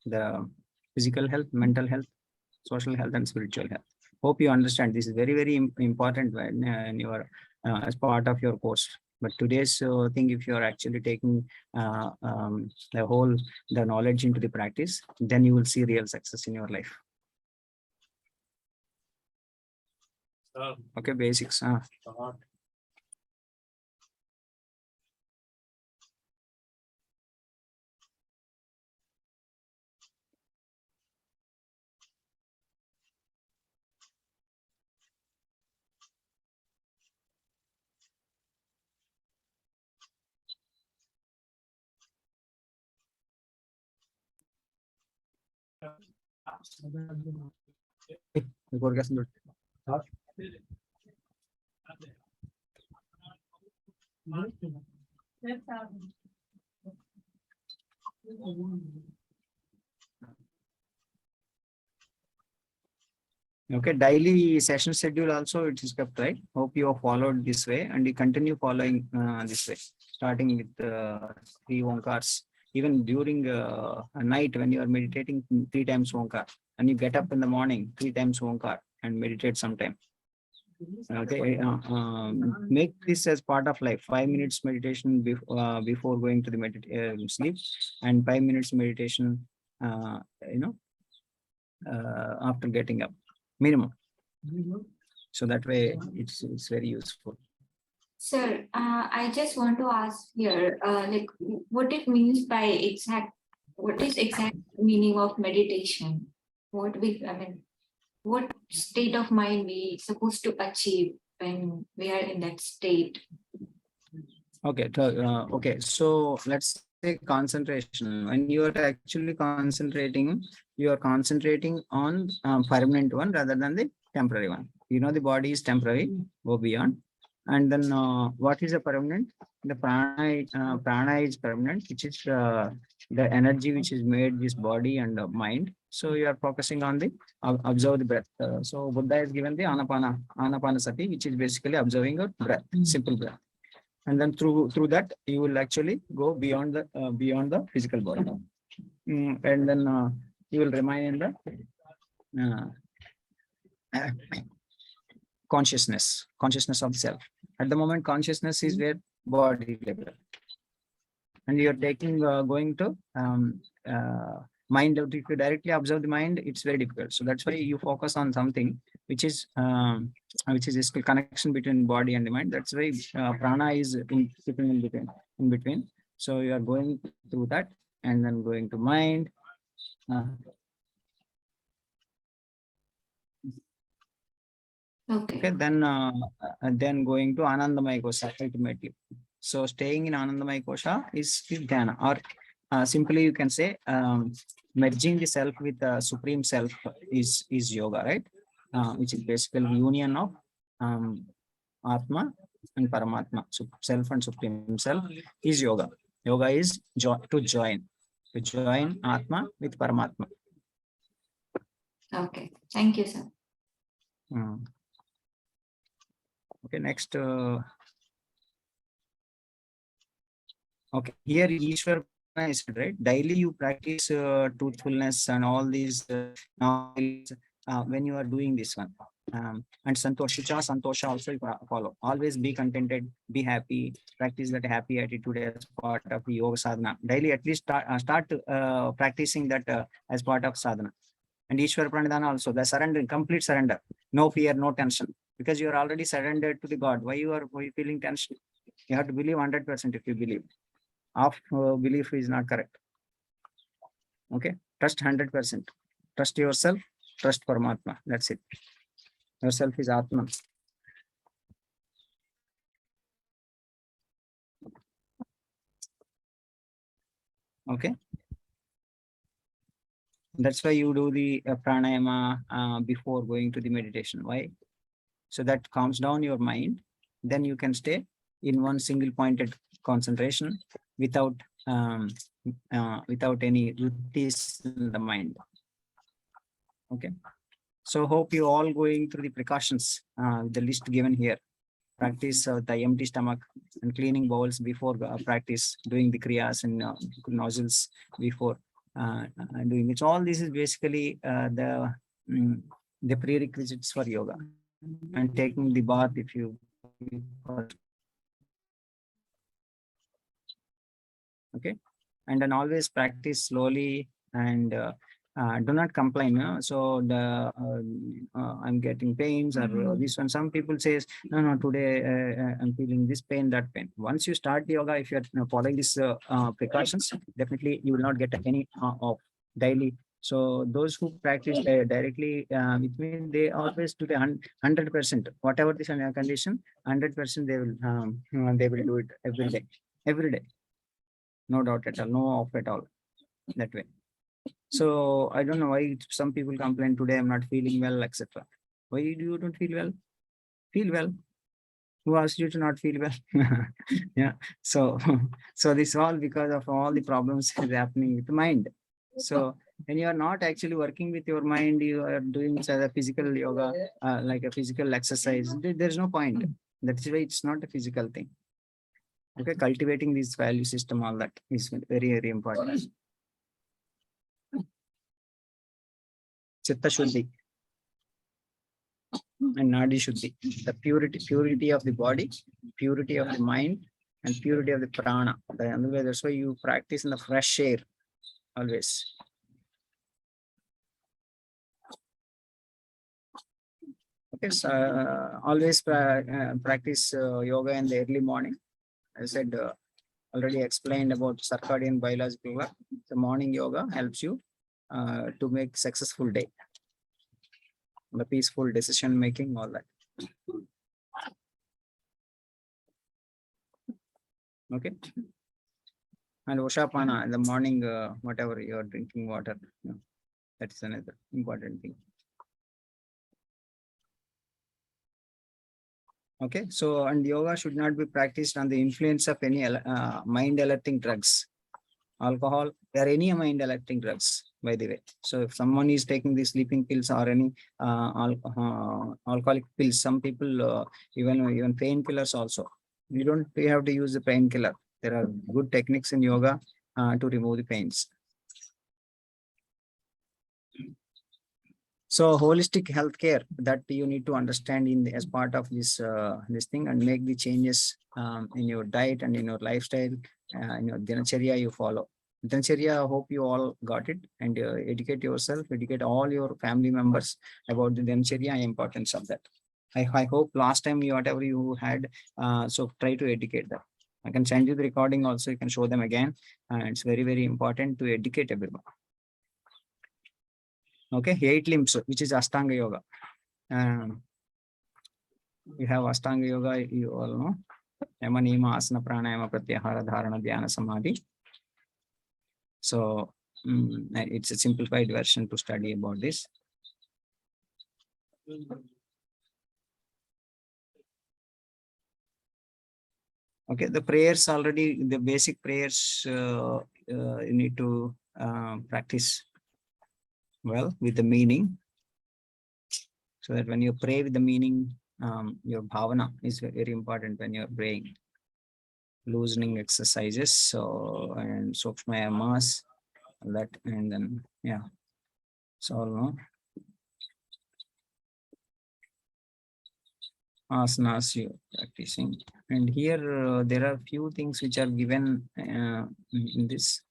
the physical health, mental health, social health, and spiritual health. Hope you understand. This is very important when in your as part of your course. But today's thing, if you are actually taking the knowledge into the practice, then you will see real success in your life. Okay, basics. Okay, daily session schedule also it is kept, right? Hope you have followed this way and you continue following this way, starting with 3 Omkars. Even during a night when you are meditating 3 times Omkar, and you get up in the morning 3 times Omkar and meditate sometime. Okay, make this as part of life. 5 minutes meditation before going to the sleep, and 5 minutes meditation, you know, after getting up, minimum. So that way it's very useful. Sir, I just want to ask here, like what it means by what is exact meaning of meditation? What state of mind we supposed to achieve when we are in that state? Okay, so let's say concentration. When you are actually concentrating, you are concentrating on permanent one rather than the temporary one. You know the body is temporary, go beyond. And then what is a permanent? The prana is permanent, which is the energy which is made this body and mind. So you are focusing on the observe the breath. So Buddha has given the anapanasati, which is basically observing your breath, simple breath. And then through that you will actually go beyond the physical body. And then you will remain in the consciousness of self. At the moment, consciousness is where body level, and you're taking going to mind. If you directly observe the mind, it's very difficult. So that's why you focus on something which is this connection between body and the mind. That's why prana is sitting in between. So you are going through that and then going to mind. Okay, then going to Anandamaya Kosha ultimately. So staying in Anandamaya Kosha is dhyana, or simply you can say merging the self with the supreme self is yoga, right? Which is basically union of Atma and Paramatma. So self and supreme self is yoga. Yoga is to join Atma with Paramatma. Okay, thank you, sir. Okay, next. Okay, here Ishwar is right. Daily you practice truthfulness and all these when you are doing this one. And Santosha also you follow. Always be contented, be happy, practice that happy attitude as part of the yoga sadhana. Daily at least start practicing that as part of sadhana. And Ishwar Pranidhana also, the surrender, complete surrender. No fear, no tension. Because you are already surrendered to the God. Why you are feeling tension? You have to believe 100% if you believe. Half belief is not correct. Okay, trust 100%. Trust yourself, trust Paramatma. That's it. Yourself is Atma. Okay. That's why you do the pranayama before going to the meditation. Why? So that calms down your mind. Then you can stay in one single pointed concentration without any ruttis in the mind. Okay. So hope you all going through the precautions, the list given here. Practice the empty stomach and cleaning bowels before practice, doing the kriyas and nozzles before doing it. So all this is basically the prerequisites for yoga, and taking the bath if you okay, and then always practice slowly and do not complain. So I'm getting pains or this one. Some people says no, today I'm feeling this pain, that pain. Once you start the yoga, if you're following these precautions, definitely you will not get any of daily. So those who practice directly with me, they always do the 100%. Whatever this condition, 100% they will do it every day. No doubt at all, no off at all, that way. So I don't know why some people complain today I'm not feeling well, etc. Why you don't feel well? Feel well. Who asked you to not feel well? Yeah. So this all because of all the problems is happening with the mind. So When you are not actually working with your mind, you are doing a physical yoga, like a physical exercise. There's no point. That's why it's not a physical thing. Okay, cultivating this value system, all that is very, very important. Chitta Shuddhi and Nadi Shuddhi, the purity of the body, purity of the mind, and purity of the prana. That's why you practice in the fresh air always. Okay, so always practice yoga in the early morning. I said already explained about circadian biological clock. The morning yoga helps you to make successful day, the peaceful decision making, all that. Okay, and Ushapana in the morning, whatever you are drinking water, that's another important thing. Okay, so and yoga should not be practiced on the influence of any mind alerting drugs, alcohol, or any mind alerting drugs, by the way. So if someone is taking the sleeping pills or any alcoholic pills, some people even painkillers also. You don't have to use the painkiller. There are good techniques in yoga to remove the pains. So holistic healthcare that you need to understand as part of this this thing, and make the changes in your diet and in your lifestyle, in your dinacharya you follow. Dinacharya, I hope you all got it, and educate yourself, educate all your family members about the dinacharya importance of that. I hope last time whatever you had, so try to educate them. I can send you the recording also, you can show them again. It's very, very important to educate everyone. Okay, 8 limbs, which is Ashtanga Yoga. You have Ashtanga Yoga, you all know. Yama, Niyama, Asana, Pranayama, Pratyahara, Dharana, Dhyana, Samadhi. So it's a simplified version to study about this. Okay, the prayers already, the basic prayers you need to practice well with the meaning, so that when you pray with the meaning, your bhavana is very important when you're praying. Loosening exercises, so and sukshma yamas, that, and then yeah, so no asanas you practicing. And here there are few things which are given in this.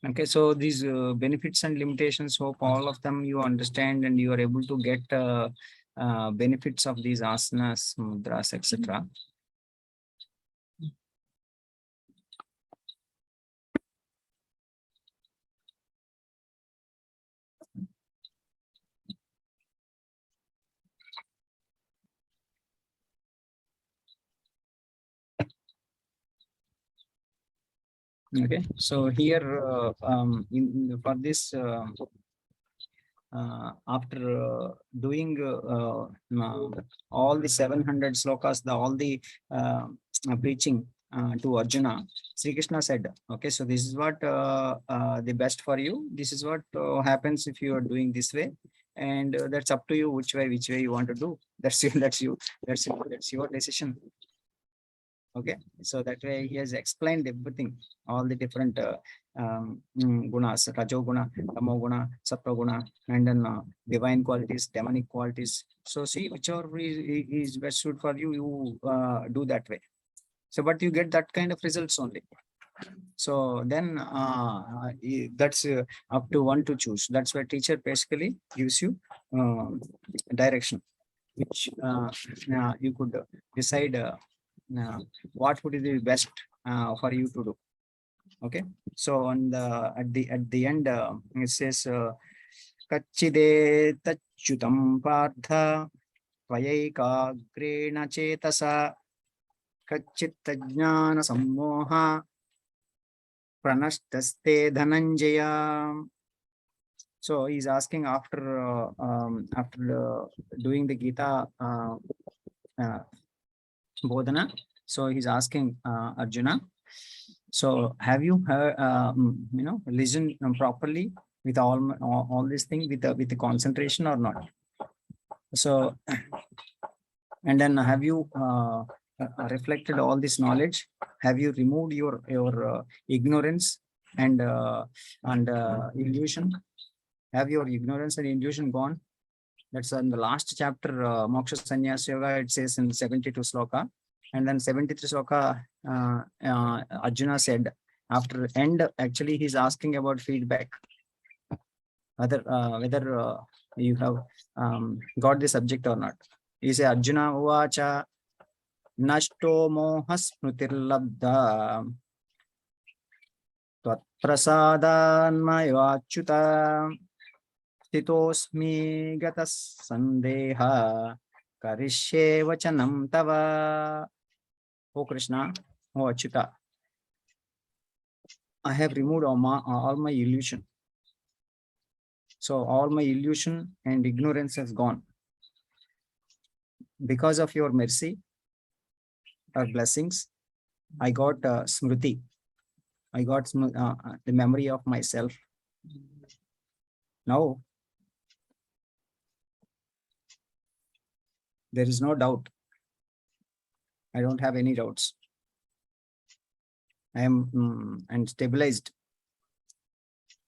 Okay, so these benefits and limitations, hope all of them you understand and you are able to get benefits of these asanas, mudras, etc. Okay, so here for this after doing all the 700 slokas, all the preaching to Arjuna, Sri Krishna said, okay, so this is what the best for you. This is what happens if you are doing this way, and that's up to you which way you want to do. That's your decision. Okay, so that way he has explained everything, all the different gunas, rajoguna, tamoguna, sattva, and then divine qualities, demonic qualities. So see whichever is best suited for you, you do that way. So, but you get that kind of results only. So then that's up to one to choose. That's why teacher basically gives you direction, which you could decide what would be best for you to do. Okay, so on the at the end it says kachide tachutam partha tvayaicagrena chetasa kachit tajnana sammoha pranashtaste dhananjaya. So he's asking after doing the Gita Bodhana. So he's asking Arjuna. So have you heard, listen properly with all these things with the concentration or not? So, and then have you reflected all this knowledge? Have you removed your ignorance and illusion? Have your ignorance and illusion gone? That's in the last chapter, Moksha Sannyasa Yoga. It says in 72 sloka, and then 73 sloka. Arjuna said after end. Actually, he's asking about feedback. Whether you have got the subject or not. He say Arjuna uvacha nashto mohas smrutirlabdha tvat prasadanmayachyuta stitosmi gatas sandeha karishye vachanam tava. O Krishna, O Achyuta, I have removed all my illusion. So all my illusion and ignorance has gone. Because of your mercy or blessings, I got smriti. I got the memory of myself. Now, there is no doubt. I don't have any doubts. I am and stabilized.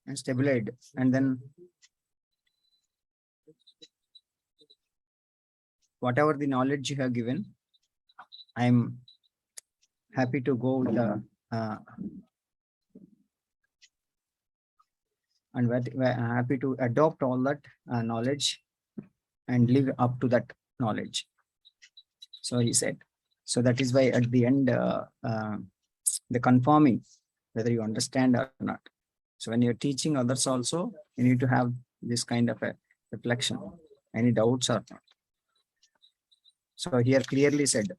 And then whatever the knowledge you have given, I am happy to go with the and happy to adopt all that knowledge and live up to that knowledge. So he said. So that is why at the end, the confirming whether you understand or not. So when you're teaching others also, you need to have this kind of a reflection. Any doubts or not? So here clearly said,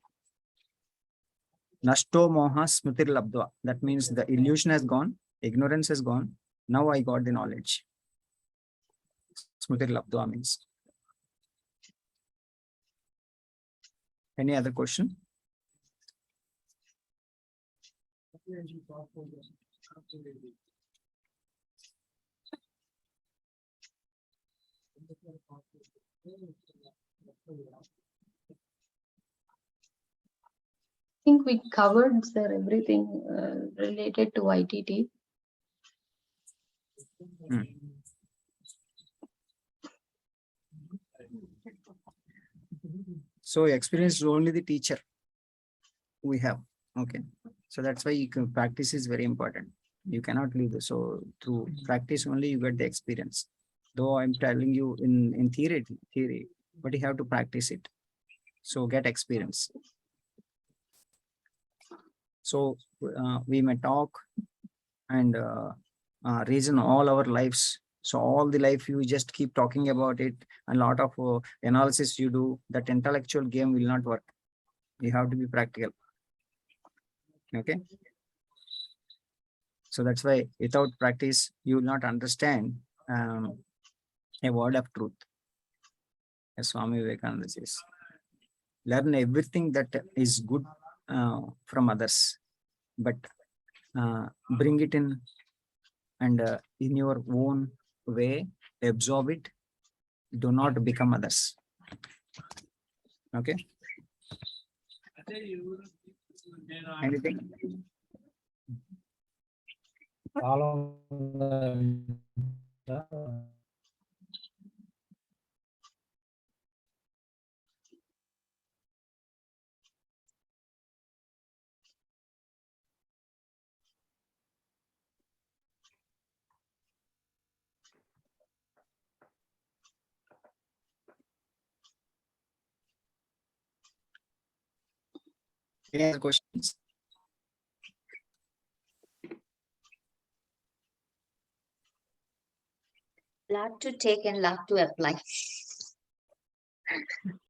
Nashto moha smritir labdva. That means the illusion has gone, ignorance has gone. Now I got the knowledge. Smritir labdva means. Any other question? I think we covered, sir, everything related to ITT. So experience is only the teacher we have. Okay. So that's why practice is very important. You cannot leave this. So through practice only you get the experience. Though I'm telling you in theory, but you have to practice it. So get experience. So we may talk and reason all our lives. So all the life you just keep talking about it, and a lot of analysis you do, that intellectual game will not work. You have to be practical. Okay. So that's why without practice, you will not understand a word of truth. As Swami Vivekananda says, learn everything that is good from others, but bring it in and in your own way, absorb it. Do not become others. Okay. Anything? Any other questions? Lot to take and lot to apply.